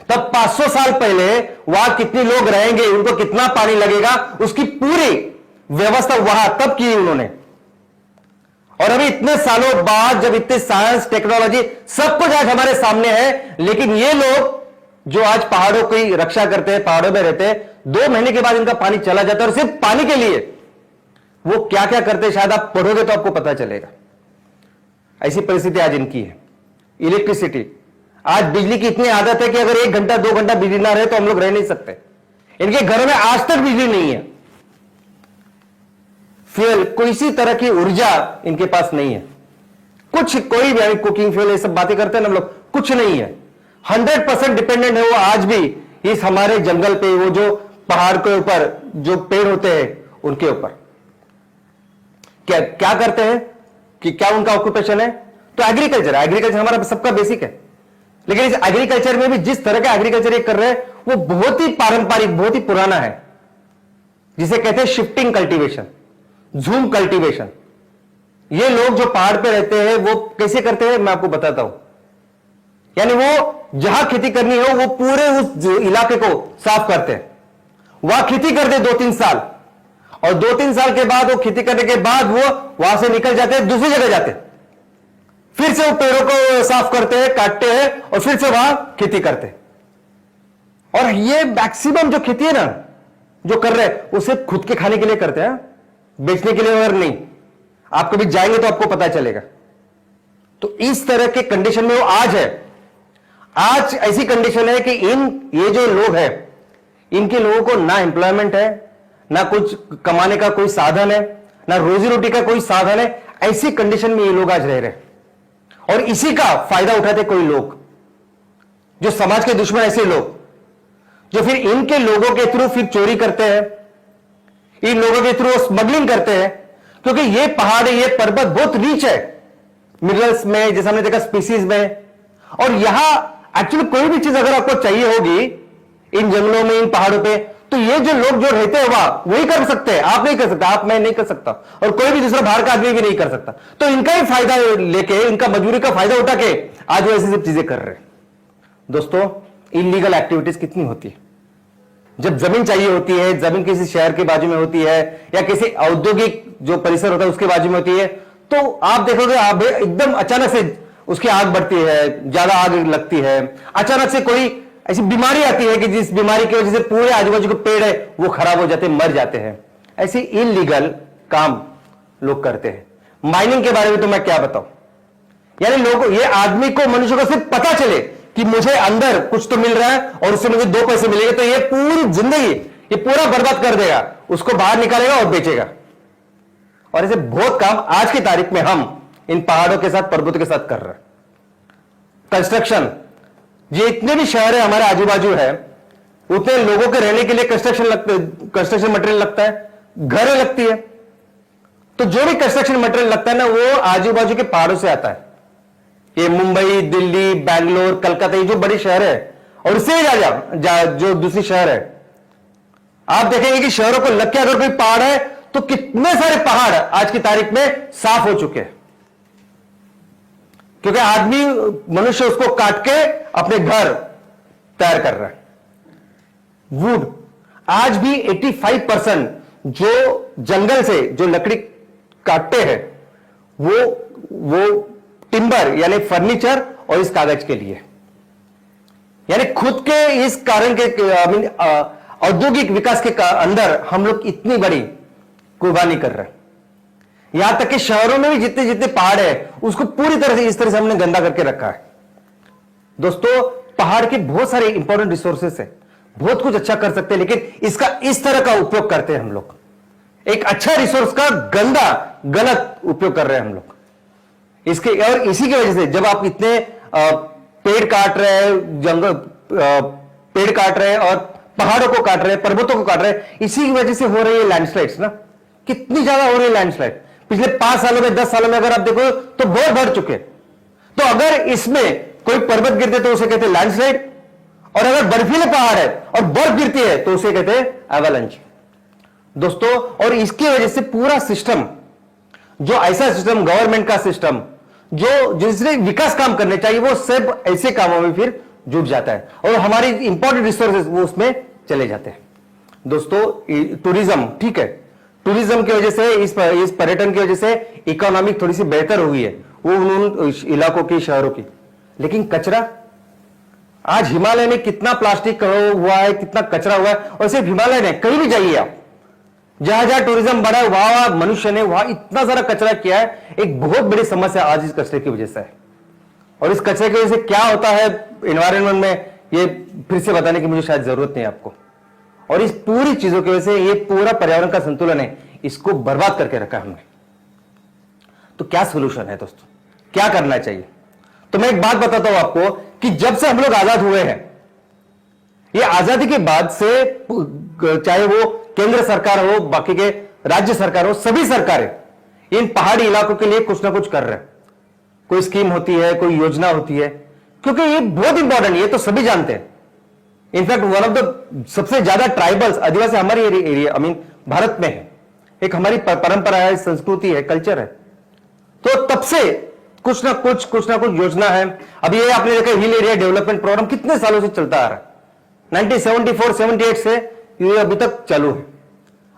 तब 500 साल पहले वहां कितने लोग रहेंगे, उनको कितना पानी लगेगा, उसकी पूरी व्यवस्था वहां तब की उन्होंने। और अभी इतने सालों बाद जब इतने साइंस, टेक्नोलॉजी सब कुछ आज हमारे सामने है, लेकिन ये लोग जो आज पहाड़ों की रक्षा करते हैं, पहाड़ों में रहते हैं, 2 महीने के बाद इनका पानी चला जाता है और सिर्फ पानी के लिए वो क्या क्या करते हैं शायद आप पढ़ोगे तो आपको पता चलेगा। ऐसी परिस्थिति आज इनकी है। इलेक्ट्रिसिटी, आज बिजली की इतनी आदत है कि अगर 1 घंटा 2 घंटा बिजली ना रहे तो हम लोग रह नहीं सकते। इनके घरों में आज तक बिजली नहीं है। फ्यूल, कोई सी तरह की ऊर्जा इनके पास नहीं है, कुछ कोई भी कुकिंग फ्यूल ये सब बातें करते हैं ना हम लोग, कुछ नहीं है। 100% डिपेंडेंट है वो आज भी इस हमारे जंगल पे, वो जो पहाड़ के ऊपर जो पेड़ होते हैं उनके ऊपर। क्या क्या करते हैं कि क्या उनका ऑक्यूपेशन है? तो एग्रीकल्चर। एग्रीकल्चर हमारा सबका बेसिक है, लेकिन इस एग्रीकल्चर में भी जिस तरह का एग्रीकल्चर ये कर रहे हैं वो बहुत ही पारंपरिक, बहुत ही पुराना है, जिसे कहते हैं शिफ्टिंग कल्टीवेशन, झूम कल्टीवेशन। ये लोग जो पहाड़ पे रहते हैं वो कैसे करते हैं मैं आपको बताता हूं। यानी वो जहां खेती करनी हो वो पूरे उस इलाके को साफ करते हैं, वहां खेती करते 2-3 साल, और 2-3 साल के बाद वो खेती करने के बाद वो वहां से निकल जाते हैं, दूसरी जगह जाते हैं, फिर से वो पेड़ों को साफ करते हैं, काटते हैं और फिर से वहां खेती करते हैं। और ये मैक्सिमम जो खेती है ना जो कर रहे हैं वो सिर्फ खुद के खाने के लिए करते हैं, बेचने के लिए और नहीं। आप कभी जाएंगे तो आपको पता चलेगा। तो इस तरह के कंडीशन में वो आज है। आज ऐसी कंडीशन है कि ये जो लोग हैं, इनके लोगों को ना एम्प्लॉयमेंट है, ना कुछ कमाने का कोई साधन है, ना रोजी रोटी का कोई साधन है। ऐसी कंडीशन में ये लोग आज रह रहे हैं और इसी का फायदा उठाते कोई लोग, जो समाज के दुश्मन, ऐसे लोग जो फिर इनके लोगों के थ्रू फिर चोरी करते हैं, इन लोगों के थ्रू स्मगलिंग करते हैं। क्योंकि ये पहाड़, ये पर्वत बहुत रीच है मिनरल्स में, जैसे हमने देखा स्पीसीज में। और यहां एक्चुअली कोई भी चीज अगर आपको चाहिए होगी इन जंगलों में, इन पहाड़ों पे, तो ये जो लोग जो रहते हैं वहां वही कर सकते हैं। आप नहीं कर सकते, आप मैं नहीं कर सकता, और कोई भी दूसरा बाहर का आदमी भी नहीं कर सकता। तो इनका ही फायदा लेके, इनका मजबूरी का फायदा उठा के आज वो ऐसी सब चीजें कर रहे हैं। दोस्तों, इलीगल एक्टिविटीज कितनी होती है। जब जमीन चाहिए होती है, जमीन किसी शहर के बाजू में होती है या किसी औद्योगिक जो परिसर होता है उसके बाजू में होती है, तो आप देखोगे आप एकदम अचानक से उसकी आग बढ़ती है, ज्यादा आग लगती है, अचानक से कोई ऐसी बीमारी आती है कि जिस बीमारी की वजह से पूरे आजू बाजू के पेड़ है वो खराब हो जाते हैं, मर जाते हैं। ऐसे इलीगल काम लोग करते हैं। माइनिंग के बारे में तो मैं क्या बताऊं। यानी लोग, ये आदमी को, मनुष्य को सिर्फ पता चले कि मुझे अंदर कुछ तो मिल रहा है और उससे मुझे 2 पैसे मिलेंगे, तो ये पूरी जिंदगी, ये पूरा बर्बाद कर देगा, उसको बाहर निकालेगा और बेचेगा। और ऐसे बहुत काम आज की तारीख में हम इन पहाड़ों के साथ, पर्वतों के साथ कर रहे हैं। कंस्ट्रक्शन, ये इतने भी शहर है हमारे आजू बाजू है, उतने लोगों के रहने के लिए कंस्ट्रक्शन मटेरियल लगता है, घरें लगती है। तो जो भी कंस्ट्रक्शन मटेरियल लगता है ना, वो आजू बाजू के पहाड़ों से आता है। ये मुंबई, दिल्ली, बैंगलोर, कलकत्ता, ये जो बड़े शहर है, और इससे जो दूसरी शहर है, आप देखेंगे कि शहरों को लग के अगर कोई पहाड़ है तो कितने सारे पहाड़ आज की तारीख में साफ हो चुके हैं, क्योंकि आदमी, मनुष्य उसको काट के अपने घर तैयार कर रहा है। वुड, आज भी 85% जो जंगल से जो लकड़ी काटते हैं वो टिम्बर यानी फर्नीचर और इस कागज के लिए, यानी खुद के इस कारण के औद्योगिक विकास के अंदर हम लोग इतनी बड़ी कुर्बानी कर रहे हैं। यहां तक कि शहरों में भी जितने जितने पहाड़ है उसको पूरी तरह से इस तरह से हमने गंदा करके रखा है। दोस्तों, पहाड़ के बहुत सारे इंपॉर्टेंट रिसोर्सेस है, बहुत कुछ अच्छा कर सकते हैं, लेकिन इसका इस तरह का उपयोग करते हैं हम लोग। एक अच्छा रिसोर्स का गलत उपयोग कर रहे हैं हम लोग इसके। और इसी की वजह से जब आप इतने पेड़ काट रहे हैं, पेड़ काट रहे हैं और पहाड़ों को काट रहे हैं, पर्वतों को काट रहे हैं, इसी की वजह से हो रही है लैंडस्लाइड्स ना। कितनी ज्यादा हो रही है लैंडस्लाइड पिछले 5 सालों में, 10 सालों में अगर आप देखो तो बहुत बढ़ चुके। तो अगर इसमें कोई पर्वत गिरते तो उसे कहते हैं लैंडस्लाइड, और अगर बर्फीले पहाड़ है और बर्फ गिरती है तो उसे कहते हैं एवलांच। दोस्तों, और इसकी वजह से पूरा सिस्टम, जो ऐसा सिस्टम, गवर्नमेंट का सिस्टम जो जिसने विकास काम करने चाहिए, वो सब ऐसे कामों में फिर जुट जाता है और हमारी इंपॉर्टेंट रिसोर्सेज वो उसमें चले जाते हैं। दोस्तों, टूरिज्म, ठीक है, टूरिज्म की वजह से, इस पर्यटन की वजह से इकोनॉमिक थोड़ी सी बेहतर हुई है वो उन इलाकों की, शहरों की। लेकिन कचरा, आज हिमालय में कितना प्लास्टिक हुआ है, कितना कचरा हुआ है, और सिर्फ हिमालय नहीं, कहीं भी जाइए आप, जहां जहां टूरिज्म बढ़ा है वहां मनुष्य ने वहां इतना सारा कचरा किया है। एक बहुत बड़ी समस्या आज इस कचरे की वजह से है, और इस कचरे की वजह से क्या होता है एनवायरनमेंट में, ये फिर से बताने की मुझे शायद जरूरत नहीं आपको। और इस पूरी चीजों की वजह से ये पूरा पर्यावरण का संतुलन है, इसको बर्बाद करके रखा हमने। तो क्या सोल्यूशन है दोस्तों, क्या करना चाहिए? तो मैं एक बात बताता हूं आपको कि जब से हम लोग आजाद हुए हैं, ये आजादी के बाद से चाहे वो केंद्र सरकार हो, बाकी के राज्य सरकार हो, सभी सरकारें इन पहाड़ी इलाकों के लिए कुछ ना कुछ कर रहे हैं। कोई स्कीम होती है, कोई योजना होती है, क्योंकि ये बहुत इंपॉर्टेंट है, ये तो सभी जानते हैं। इनफैक्ट वन ऑफ द सबसे ज्यादा ट्राइबल्स आदिवासी हमारे एरिया भारत में है। एक हमारी परंपरा है, संस्कृति है, कल्चर है। तो तब से कुछ ना कुछ योजना है। अभी ये आपने देखा हिल एरिया डेवलपमेंट प्रोग्राम कितने सालों से चलता आ रहा है, 1974-78 से ये अभी तक चालू है।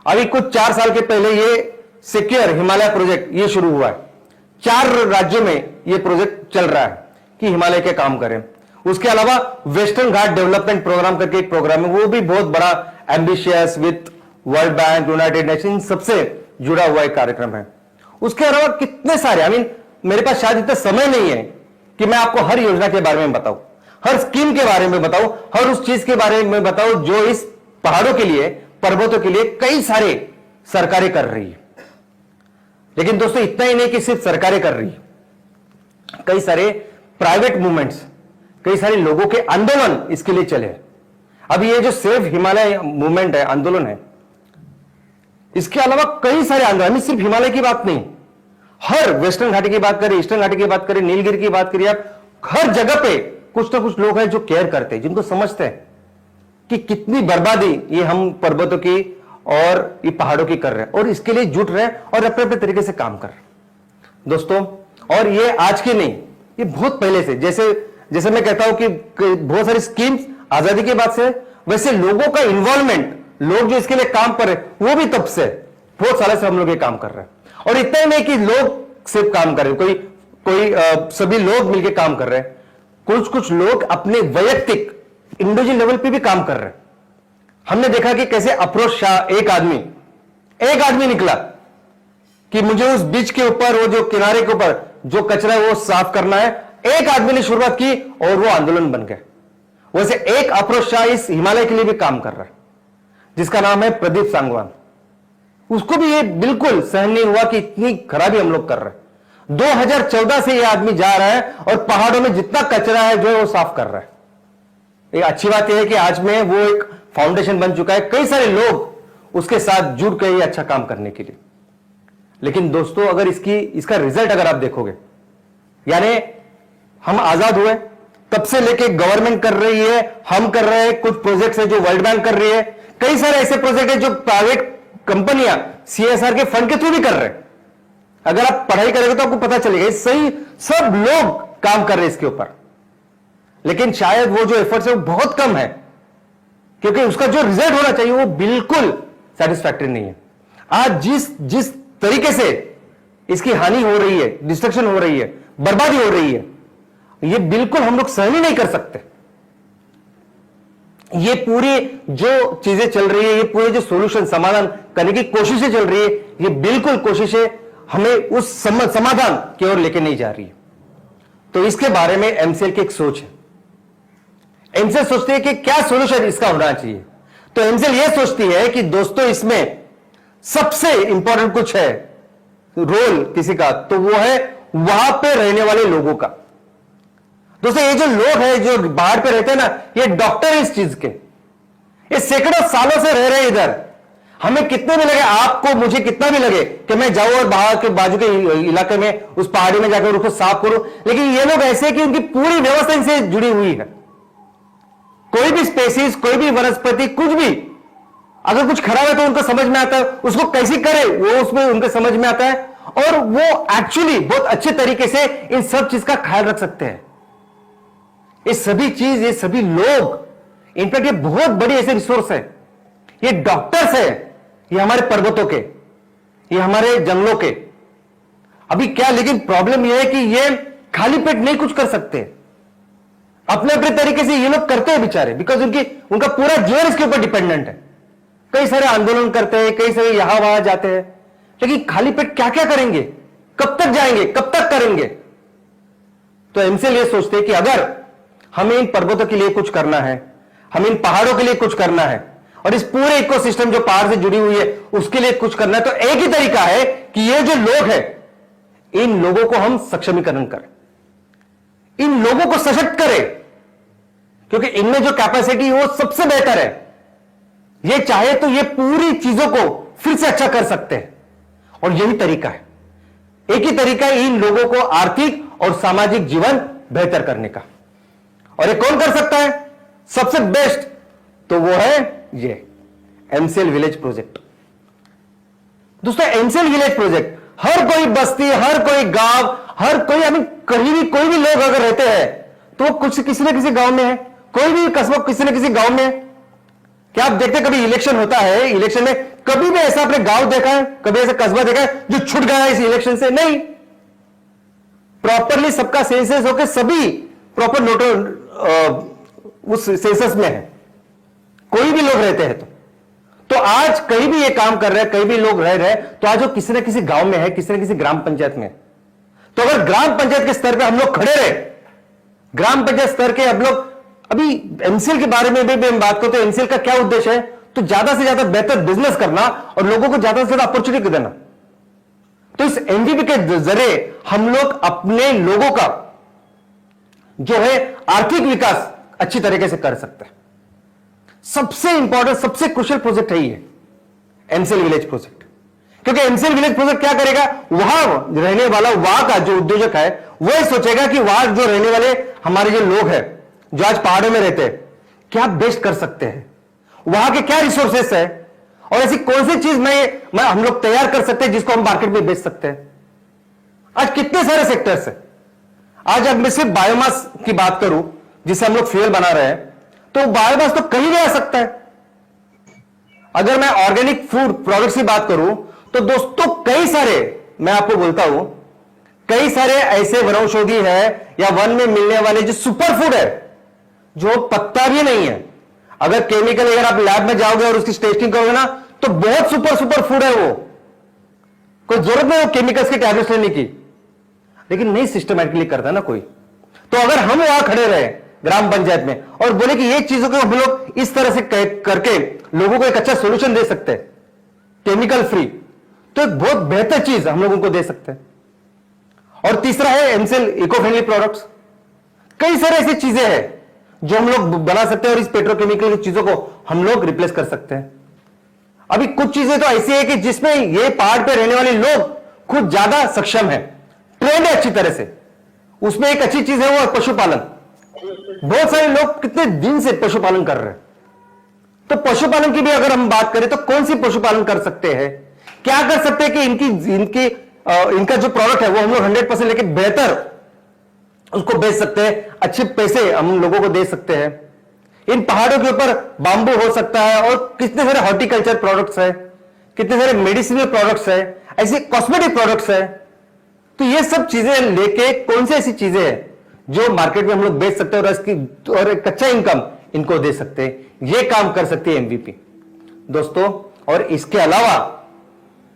अभी कुछ 4 साल के पहले ये सिक्योर हिमालय प्रोजेक्ट ये शुरू हुआ है। 4 राज्यों में ये प्रोजेक्ट चल रहा है कि हिमालय के काम करें। उसके अलावा वेस्टर्न घाट डेवलपमेंट प्रोग्राम करके एक प्रोग्राम है, वो भी बहुत बड़ा ambitious with world bank, United nation सबसे जुड़ा हुआ एक कार्यक्रम है। उसके अलावा कितने सारे मेरे पास शायद इतना समय नहीं है कि मैं आपको हर योजना के बारे में बताऊं, हर स्कीम के बारे में बताऊं, हर उस चीज के बारे में बताऊं जो इस पहाड़ों के लिए, पर्वतों के लिए कई सारे सरकारें कर रही है। लेकिन दोस्तों इतना ही नहीं कि सिर्फ सरकारें कर रही है, कई सारे प्राइवेट मूवमेंट्स, कई सारे लोगों के आंदोलन इसके लिए चले। अब ये जो सेफ हिमालय मूवमेंट है, आंदोलन है, इसके अलावा कई सारे आंदोलन, सिर्फ हिमालय की बात नहीं, हर वेस्टर्न घाटी की बात करें, ईस्टर्न घाटी की बात करें, नीलगिरी की बात करिए, आप हर जगह पे कुछ ना कुछ लोग हैं जो केयर करते हैं, जिनको समझते हैं कि कितनी बर्बादी ये हम पर्वतों की और ये पहाड़ों की कर रहे हैं, और इसके लिए जुट रहे हैं और अपने अपने तरीके से काम कर रहे हैं दोस्तों। और ये आज की नहीं, ये बहुत पहले से, जैसे मैं कहता हूं कि बहुत सारी स्कीम्स आजादी के बाद से, वैसे लोगों का इन्वॉल्वमेंट, लोग जो इसके लिए काम कर रहे हैं वो भी तब से, बहुत सालों से हम लोग ये काम कर रहे हैं। और इतना ही नहीं कि लोग सिर्फ काम कर रहे हैं, कोई सभी लोग मिलकर काम कर रहे हैं, कुछ लोग अपने वैयक्तिक इंडिविजुअल लेवल पे भी काम कर रहे हैं। हमने देखा कि कैसे अफरोज शाह, एक आदमी निकला कि मुझे उस बीच के ऊपर, वो जो किनारे के ऊपर जो कचरा है वो साफ करना है, एक आदमी ने शुरुआत की और वो आंदोलन बन गया। वैसे एक अफरोज शाह इस हिमालय के लिए भी काम कर रहा है, जिसका नाम है प्रदीप सांगवान। उसको भी ये बिल्कुल सहन नहीं हुआ कि इतनी खराबी हम लोग कर रहे हैं। 2014 से ये आदमी जा रहा है और पहाड़ों में जितना कचरा है जो है वो साफ कर रहा है। एक अच्छी बात यह है कि आज में वो एक फाउंडेशन बन चुका है, कई सारे लोग उसके साथ जुड़ गए अच्छा काम करने के लिए। लेकिन दोस्तों अगर इसका रिजल्ट अगर आप देखोगे, यानी हम आजाद हुए तब से लेके गवर्नमेंट कर रही है, हम कर रहे हैं, कुछ प्रोजेक्ट्स है जो वर्ल्ड बैंक कर रही है, कई सारे ऐसे प्रोजेक्ट है जो प्राइवेट कंपनियां सीएसआर के फंड के थ्रू भी कर रहे हैं। अगर आप पढ़ाई करेंगे तो आपको पता चलेगा, सही सब लोग काम कर रहे हैं इसके ऊपर। लेकिन शायद वो जो एफर्ट्स है वो बहुत कम है, क्योंकि उसका जो रिजल्ट होना चाहिए वो बिल्कुल सेटिस्फैक्टरी नहीं है। आज जिस तरीके से इसकी हानि हो रही है, डिस्ट्रक्शन हो रही है, बर्बादी हो रही है, ये बिल्कुल हम लोग सहन ही नहीं कर सकते। ये पूरी जो चीजें चल रही है, ये पूरे जो सोल्यूशन, समाधान करने की कोशिशें चल रही है, ये बिल्कुल कोशिशें हमें उस समाधान की ओर लेके नहीं जा रही है। तो इसके बारे में एमसीएल की एक सोच है। एमसीएल सोचती है कि क्या सोल्यूशन इसका होना चाहिए। तो एमसीएल ये सोचती है कि दोस्तों इसमें सबसे इंपॉर्टेंट कुछ है रोल किसी का, तो वो है वहां पे रहने वाले लोगों का। दोस्तों ये जो लोग हैं जो बाहर पे रहते हैं ना, ये डॉक्टर है इस चीज के, ये सैकड़ों सालों से रह रहे हैं इधर। हमें कितने भी लगे, आपको मुझे कितना भी लगे कि मैं जाऊं और बाहर के बाजू के इलाके में उस पहाड़ी में जाकर उसको साफ करूं, लेकिन ये लोग ऐसे कि उनकी पूरी व्यवस्था इनसे जुड़ी हुई है। कोई भी स्पेसीज, कोई भी वनस्पति, कुछ भी अगर कुछ खराब है तो उनको समझ में आता है, उसको कैसे करे वो उसमें उनके समझ में आता है, और वो एक्चुअली बहुत अच्छे तरीके से इन सब चीज का ख्याल रख सकते हैं। ये सभी चीज, ये सभी लोग, इनफैक्ट ये बहुत बड़ी ऐसे रिसोर्स है, ये डॉक्टर्स है, ये हमारे पर्वतों के, ये हमारे जंगलों के। अभी क्या, लेकिन प्रॉब्लम यह है कि ये खाली पेट नहीं कुछ कर सकते, अपने अपने तरीके से ये लोग करते हैं बेचारे, बिकॉज उनका पूरा जीवन इसके ऊपर डिपेंडेंट है। कई सारे आंदोलन करते हैं, कई सारे यहां वहां जाते हैं, लेकिन खाली पेट क्या क्या करेंगे, कब तक जाएंगे, कब तक करेंगे। तो एमसीएल ये सोचते हैं कि अगर हमें इन पर्वतों के लिए कुछ करना है, हमें इन पहाड़ों के लिए कुछ करना है, और इस पूरे इकोसिस्टम जो पहाड़ से जुड़ी हुई है उसके लिए कुछ करना है, तो एक ही तरीका है कि ये जो लोग हैं इन लोगों को हम सक्षमीकरण करें, इन लोगों को सशक्त करें, क्योंकि इनमें जो कैपेसिटी है वो सबसे बेहतर है। ये चाहे तो ये पूरी चीजों को फिर से अच्छा कर सकते हैं, और यही तरीका है, एक ही तरीका है इन लोगों को आर्थिक और सामाजिक जीवन बेहतर करने का। और ये कौन कर सकता है सबसे बेस्ट? तो वो है ये एमसीएल विलेज प्रोजेक्ट। दोस्तों, एमसीएल विलेज प्रोजेक्ट, हर कोई बस्ती, हर कोई गांव, हर कोई कहीं भी कोई भी लोग अगर रहते हैं तो वो कुछ किसी न किसी गांव में है, कोई भी कस्बा किसी न किसी गांव में है। क्या आप देखते कभी इलेक्शन होता है, इलेक्शन में कभी भी ऐसा आपने गांव देखा है, कभी ऐसा कस्बा देखा है जो छूट गया है इस इलेक्शन से? नहीं, प्रॉपरली सबका सेंसस होकर सभी प्रॉपर नोट उस सेंसस में है, कोई भी लोग रहते हैं। तो आज कहीं भी ये काम कर रहे हैं, कहीं भी लोग रह रहे हैं, तो आज वो किसी न किसी गांव में है, किसी न किसी ग्राम पंचायत में। तो अगर ग्राम पंचायत के स्तर पे हम लोग खड़े रहे, ग्राम पंचायत स्तर के हम लोग, अभी एमसीएल के बारे में भी हम बात करते हैं, एमसीएल का क्या उद्देश्य है? तो ज्यादा से ज्यादा बेहतर बिजनेस करना और लोगों को ज्यादा से ज्यादा अपॉर्चुनिटी देना। तो इस एमवीपी के जरिए हम लोग अपने लोगों का जो है आर्थिक विकास अच्छी तरीके से कर सकते हैं। सबसे इंपॉर्टेंट, सबसे क्रुशियल प्रोजेक्ट है ये एमसीएल विलेज प्रोजेक्ट, क्योंकि एमसीएल विलेज प्रोजेक्ट क्या करेगा, वहां रहने वाला, वहां का जो उद्योजक है वो ये सोचेगा कि वहां जो रहने वाले हमारे जो लोग हैं जो आज पहाड़ों में रहते हैं, क्या बेस्ट कर सकते हैं, वहां के क्या रिसोर्सेस है, और ऐसी कौन सी चीज मैं हम लोग तैयार कर सकते हैं जिसको हम मार्केट में बेच सकते हैं। आज कितने सारे सेक्टर्स है। आज अब मैं सिर्फ बायोमास की बात करूं जिससे हम लोग फ्यूल बना रहे हैं, तो बायोमास तो कहीं भी आ सकता है। अगर मैं ऑर्गेनिक फूड प्रोडक्ट्स की बात करूं तो दोस्तों कई सारे, मैं आपको बोलता हूं, कई सारे ऐसे वनौषधि है या वन में मिलने वाले जो सुपर फूड है जो पत्ता भी नहीं है। अगर केमिकल, अगर आप लैब में जाओगे और उसकी टेस्टिंग करोगे ना, तो बहुत सुपर फूड है वो, कोई जरूरत नहीं वो केमिकल्स की टैबलेट्स लेने की, लेकिन नहीं सिस्टमैटिकली करता ना कोई। तो अगर हम वहां खड़े रहे ग्राम पंचायत में और बोले कि ये चीजों को हम लोग इस तरह से करके लोगों को एक अच्छा सोल्यूशन दे सकते हैं केमिकल फ्री, तो एक बहुत बेहतर चीज हम लोगों को दे सकते हैं। और तीसरा है एमसीएल इको फ्रेंडली प्रोडक्ट्स। कई सारे ऐसी चीजें हैं जो हम लोग बना सकते हैं और इस पेट्रोकेमिकल की चीजों को हम लोग रिप्लेस कर सकते हैं। अभी कुछ चीजें तो ऐसी है कि जिसमें ये पहाड़ पे रहने वाले लोग खुद ज्यादा सक्षम है, ट्रेंड है अच्छी तरह से। उसमें एक अच्छी चीज है वो पशुपालन। बहुत सारे लोग कितने दिन से पशुपालन कर रहे हैं, तो पशुपालन की भी अगर हम बात करें तो कौन सी पशुपालन कर सकते हैं, क्या कर सकते हैं कि इनका जो प्रोडक्ट है वो हम लोग 100% लेके बेहतर उसको बेच सकते हैं, अच्छे पैसे हम लोगों को दे सकते हैं। इन पहाड़ों के ऊपर बांबू हो सकता है, और कितने सारे हॉर्टिकल्चर प्रोडक्ट्स है, कितने सारे मेडिसिनल प्रोडक्ट्स है, ऐसे कॉस्मेटिक प्रोडक्ट्स है। तो ये सब चीजें लेके कौन सी ऐसी चीजें हैं जो मार्केट में हम लोग बेच सकते हैं और एक अच्छा इनकम इनको दे सकते हैं। ये काम कर सकती है एमवीपी दोस्तों। और इसके अलावा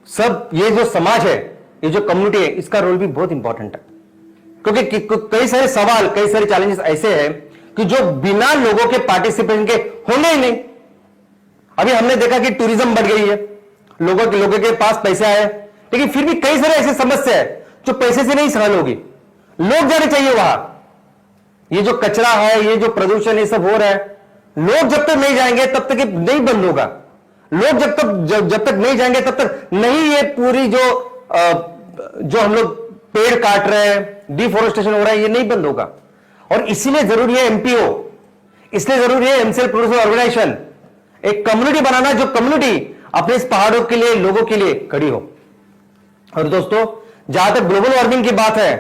सब ये जो समाज है, ये जो कम्युनिटी है, इसका रोल भी बहुत इंपॉर्टेंट है, क्योंकि कई सारे सवाल, कई सारे चैलेंजेस ऐसे हैं कि जो बिना लोगों के पार्टिसिपेशन के होंगे ही नहीं। अभी हमने देखा कि टूरिज्म बढ़ गई है, लोगों के पास पैसे आए, लेकिन फिर भी कई सारे ऐसी समस्या है जो पैसे से नहीं सहल होगी। लोग जाने चाहिए वहां। ये जो कचरा है, ये जो प्रदूषण, ये सब हो रहा है, लोग जब तक नहीं जाएंगे तब तक ये नहीं बंद होगा। लोग जब तक नहीं जाएंगे तब तक नहीं ये पूरी जो हम लोग पेड़ काट रहे हैं, डिफोरेस्टेशन हो रहा है, ये नहीं बंद होगा। और इसीलिए जरूरी है एमपीओ, इसलिए जरूरी है एमसीएल प्रोड्यूसर ऑर्गेनाइजेशन, एक कम्युनिटी बनाना जो कम्युनिटी अपने इस पहाड़ों के लिए, लोगों के लिए खड़ी हो। और दोस्तों, जहां तक ग्लोबल वार्मिंग की बात है,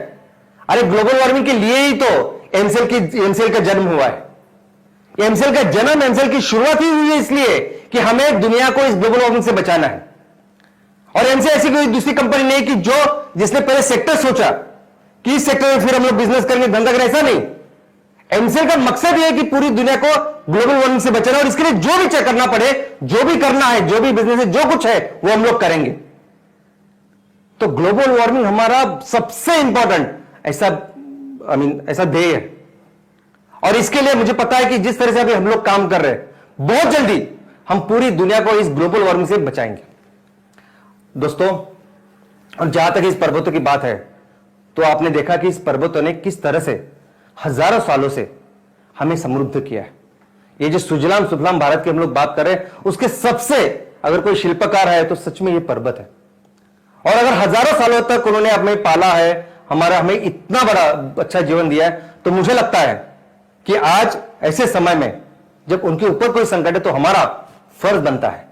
अरे ग्लोबल वार्मिंग के लिए ही तो एमसीएल का जन्म हुआ है। एमसीएल की शुरुआत ही हुई है इसलिए कि हमें दुनिया को इस ग्लोबल वार्मिंग से बचाना है। और एमसीएल ऐसी कोई दूसरी कंपनी नहीं कि जिसने पहले सेक्टर सोचा कि इस सेक्टर में फिर हम लोग बिजनेस करेंगे, धंधा करें, ऐसा नहीं। एमसीएल का मकसद यह है कि पूरी दुनिया को ग्लोबल वार्मिंग से बचाना, और इसके लिए जो भी चेक करना पड़े, जो भी करना है, जो भी बिजनेस है, जो कुछ है, वो हम लोग करेंगे। तो ग्लोबल वार्मिंग हमारा सबसे इंपॉर्टेंट ऐसा ध्येय है, और इसके लिए मुझे पता है कि जिस तरह से अभी हम लोग काम कर रहे हैं, बहुत जल्दी हम पूरी दुनिया को इस ग्लोबल वार्मिंग से बचाएंगे। दोस्तों, और जहां तक इस पर्वतों की बात है, तो आपने देखा कि इस पर्वतों ने किस तरह से हजारों सालों से हमें समृद्ध किया है। ये जो सुजलाम सुफलाम भारत की हम लोग बात कर रहे हैं, उसके सबसे अगर कोई शिल्पकार है तो सच में ये पर्वत है। और अगर हजारों सालों तक उन्होंने हमें पाला है, हमें इतना बड़ा अच्छा जीवन दिया है, तो मुझे लगता है कि आज ऐसे समय में जब उनके ऊपर कोई संकट है, तो हमारा फर्ज बनता है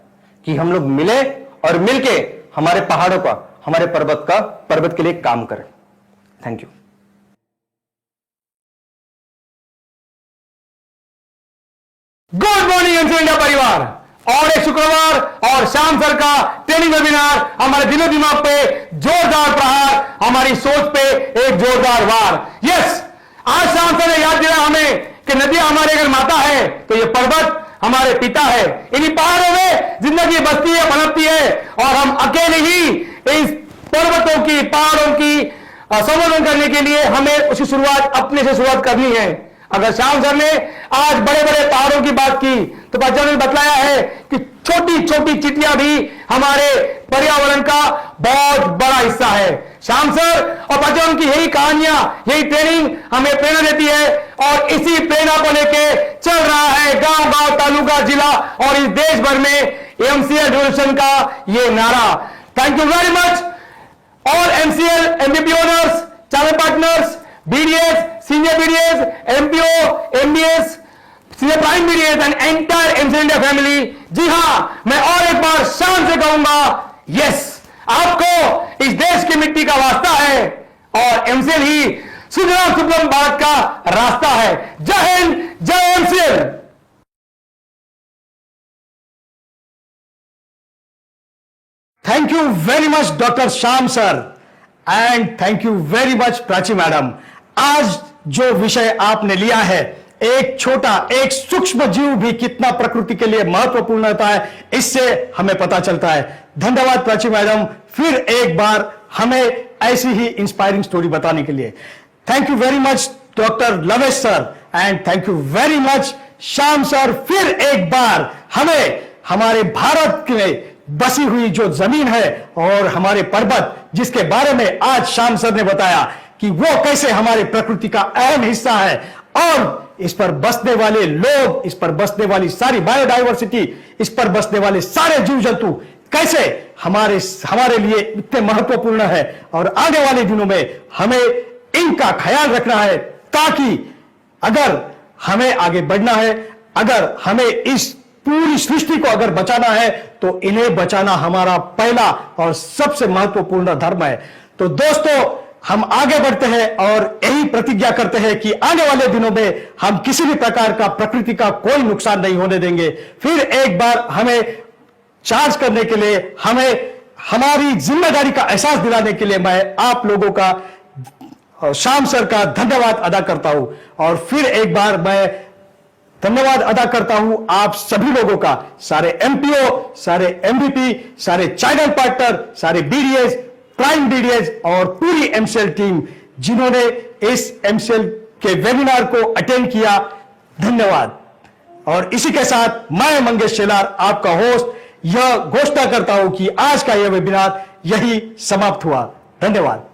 कि हम लोग मिले और मिलके हमारे पहाड़ों का, हमारे पर्वत के लिए काम करें। Thank you. Good morning MCL India परिवार। और एक शुक्रवार और शाम सर का ट्रेनिंग वेबिनार, हमारे दिलो दिमाग पे जोरदार प्रहार, हमारी सोच पे एक जोरदार वार। यस, आज शाम सर ने याद दिया हमें कि नदियां हमारे अगर माता है तो ये पर्वत हमारे पिता है। इन्हीं पहाड़ों में जिंदगी बसती है, पनपती है, और हम अकेले ही इस पर्वतों की, पहाड़ों की संवर्धन करने के लिए हमें उसकी शुरुआत अपने से शुरुआत करनी है। अगर श्याम सर ने आज बड़े बड़े पहाड़ों की बात की, तो बच्चों ने बतलाया है कि छोटी छोटी चिटियां भी हमारे पर्यावरण का बहुत बड़ा हिस्सा है। श्याम सर और बच्चों की यही कहानियां, यही ट्रेनिंग हमें प्रेरणा देती है, और इसी प्रेरणा को लेके चल रहा है गांव गांव, तालुका, जिला और इस देश भर में एमसीएल रेवोल्यूशन का ये नारा। Thank you very much all MCL, MVP owners, channel partners, BDS, senior BDS, MPO, MBS, senior prime BDS and entire MCL India family। जी हां, मैं और एक बार शान से कहूंगा, यस, आपको इस देश की मिट्टी का वास्ता है, और MCL ही सुजलाम सुफलाम भारत का रास्ता है। जय हिंद, जय MCL। Thank you very much doctor Shyam sir, and thank you very much Prachi madam. आज जो विषय आपने लिया है, एक छोटा, एक सूक्ष्म जीव भी कितना प्रकृति के लिए महत्वपूर्ण होता है, इससे हमें पता चलता है। धन्यवाद प्राची मैडम, फिर एक बार हमें ऐसी ही इंस्पायरिंग स्टोरी बताने के लिए। Thank you very much doctor लवेश sir, and thank you very much Shyam sir. फिर एक बार हमें हमारे भारत में बसी हुई जो जमीन है और हमारे पर्वत, जिसके बारे में आज श्याम सर ने बताया कि वो कैसे हमारे प्रकृति का अहम हिस्सा है, और इस पर बसने वाले लोग, इस पर बसने वाली सारी बायोडाइवर्सिटी, इस पर बसने वाले सारे जीव जंतु कैसे हमारे लिए इतने महत्वपूर्ण है, और आने वाले दिनों में हमें इनका ख्याल रखना है, ताकि अगर हमें आगे बढ़ना है, अगर हमें इस पूरी सृष्टि को अगर बचाना है, तो इन्हें बचाना हमारा पहला और सबसे महत्वपूर्ण धर्म है। तो दोस्तों, हम आगे बढ़ते हैं और यही प्रतिज्ञा करते हैं कि आने वाले दिनों में हम किसी भी प्रकार का, प्रकृति का कोई नुकसान नहीं होने देंगे। फिर एक बार हमें चार्ज करने के लिए, हमें हमारी जिम्मेदारी का एहसास दिलाने के लिए मैं आप लोगों का और श्याम सर का धन्यवाद अदा करता हूं, और फिर एक बार मैं धन्यवाद अदा करता हूं आप सभी लोगों का, सारे एमपीओ, सारे एमवीपी, सारे चैनल पार्टनर, सारे बीडीएस, प्राइम बीडीएस और पूरी एमसीएल टीम, जिन्होंने इस एमसीएल के वेबिनार को अटेंड किया। धन्यवाद। और इसी के साथ मैं मंगेश शेलार, आपका होस्ट, यह घोषणा करता हूं कि आज का यह वेबिनार यही समाप्त हुआ। धन्यवाद।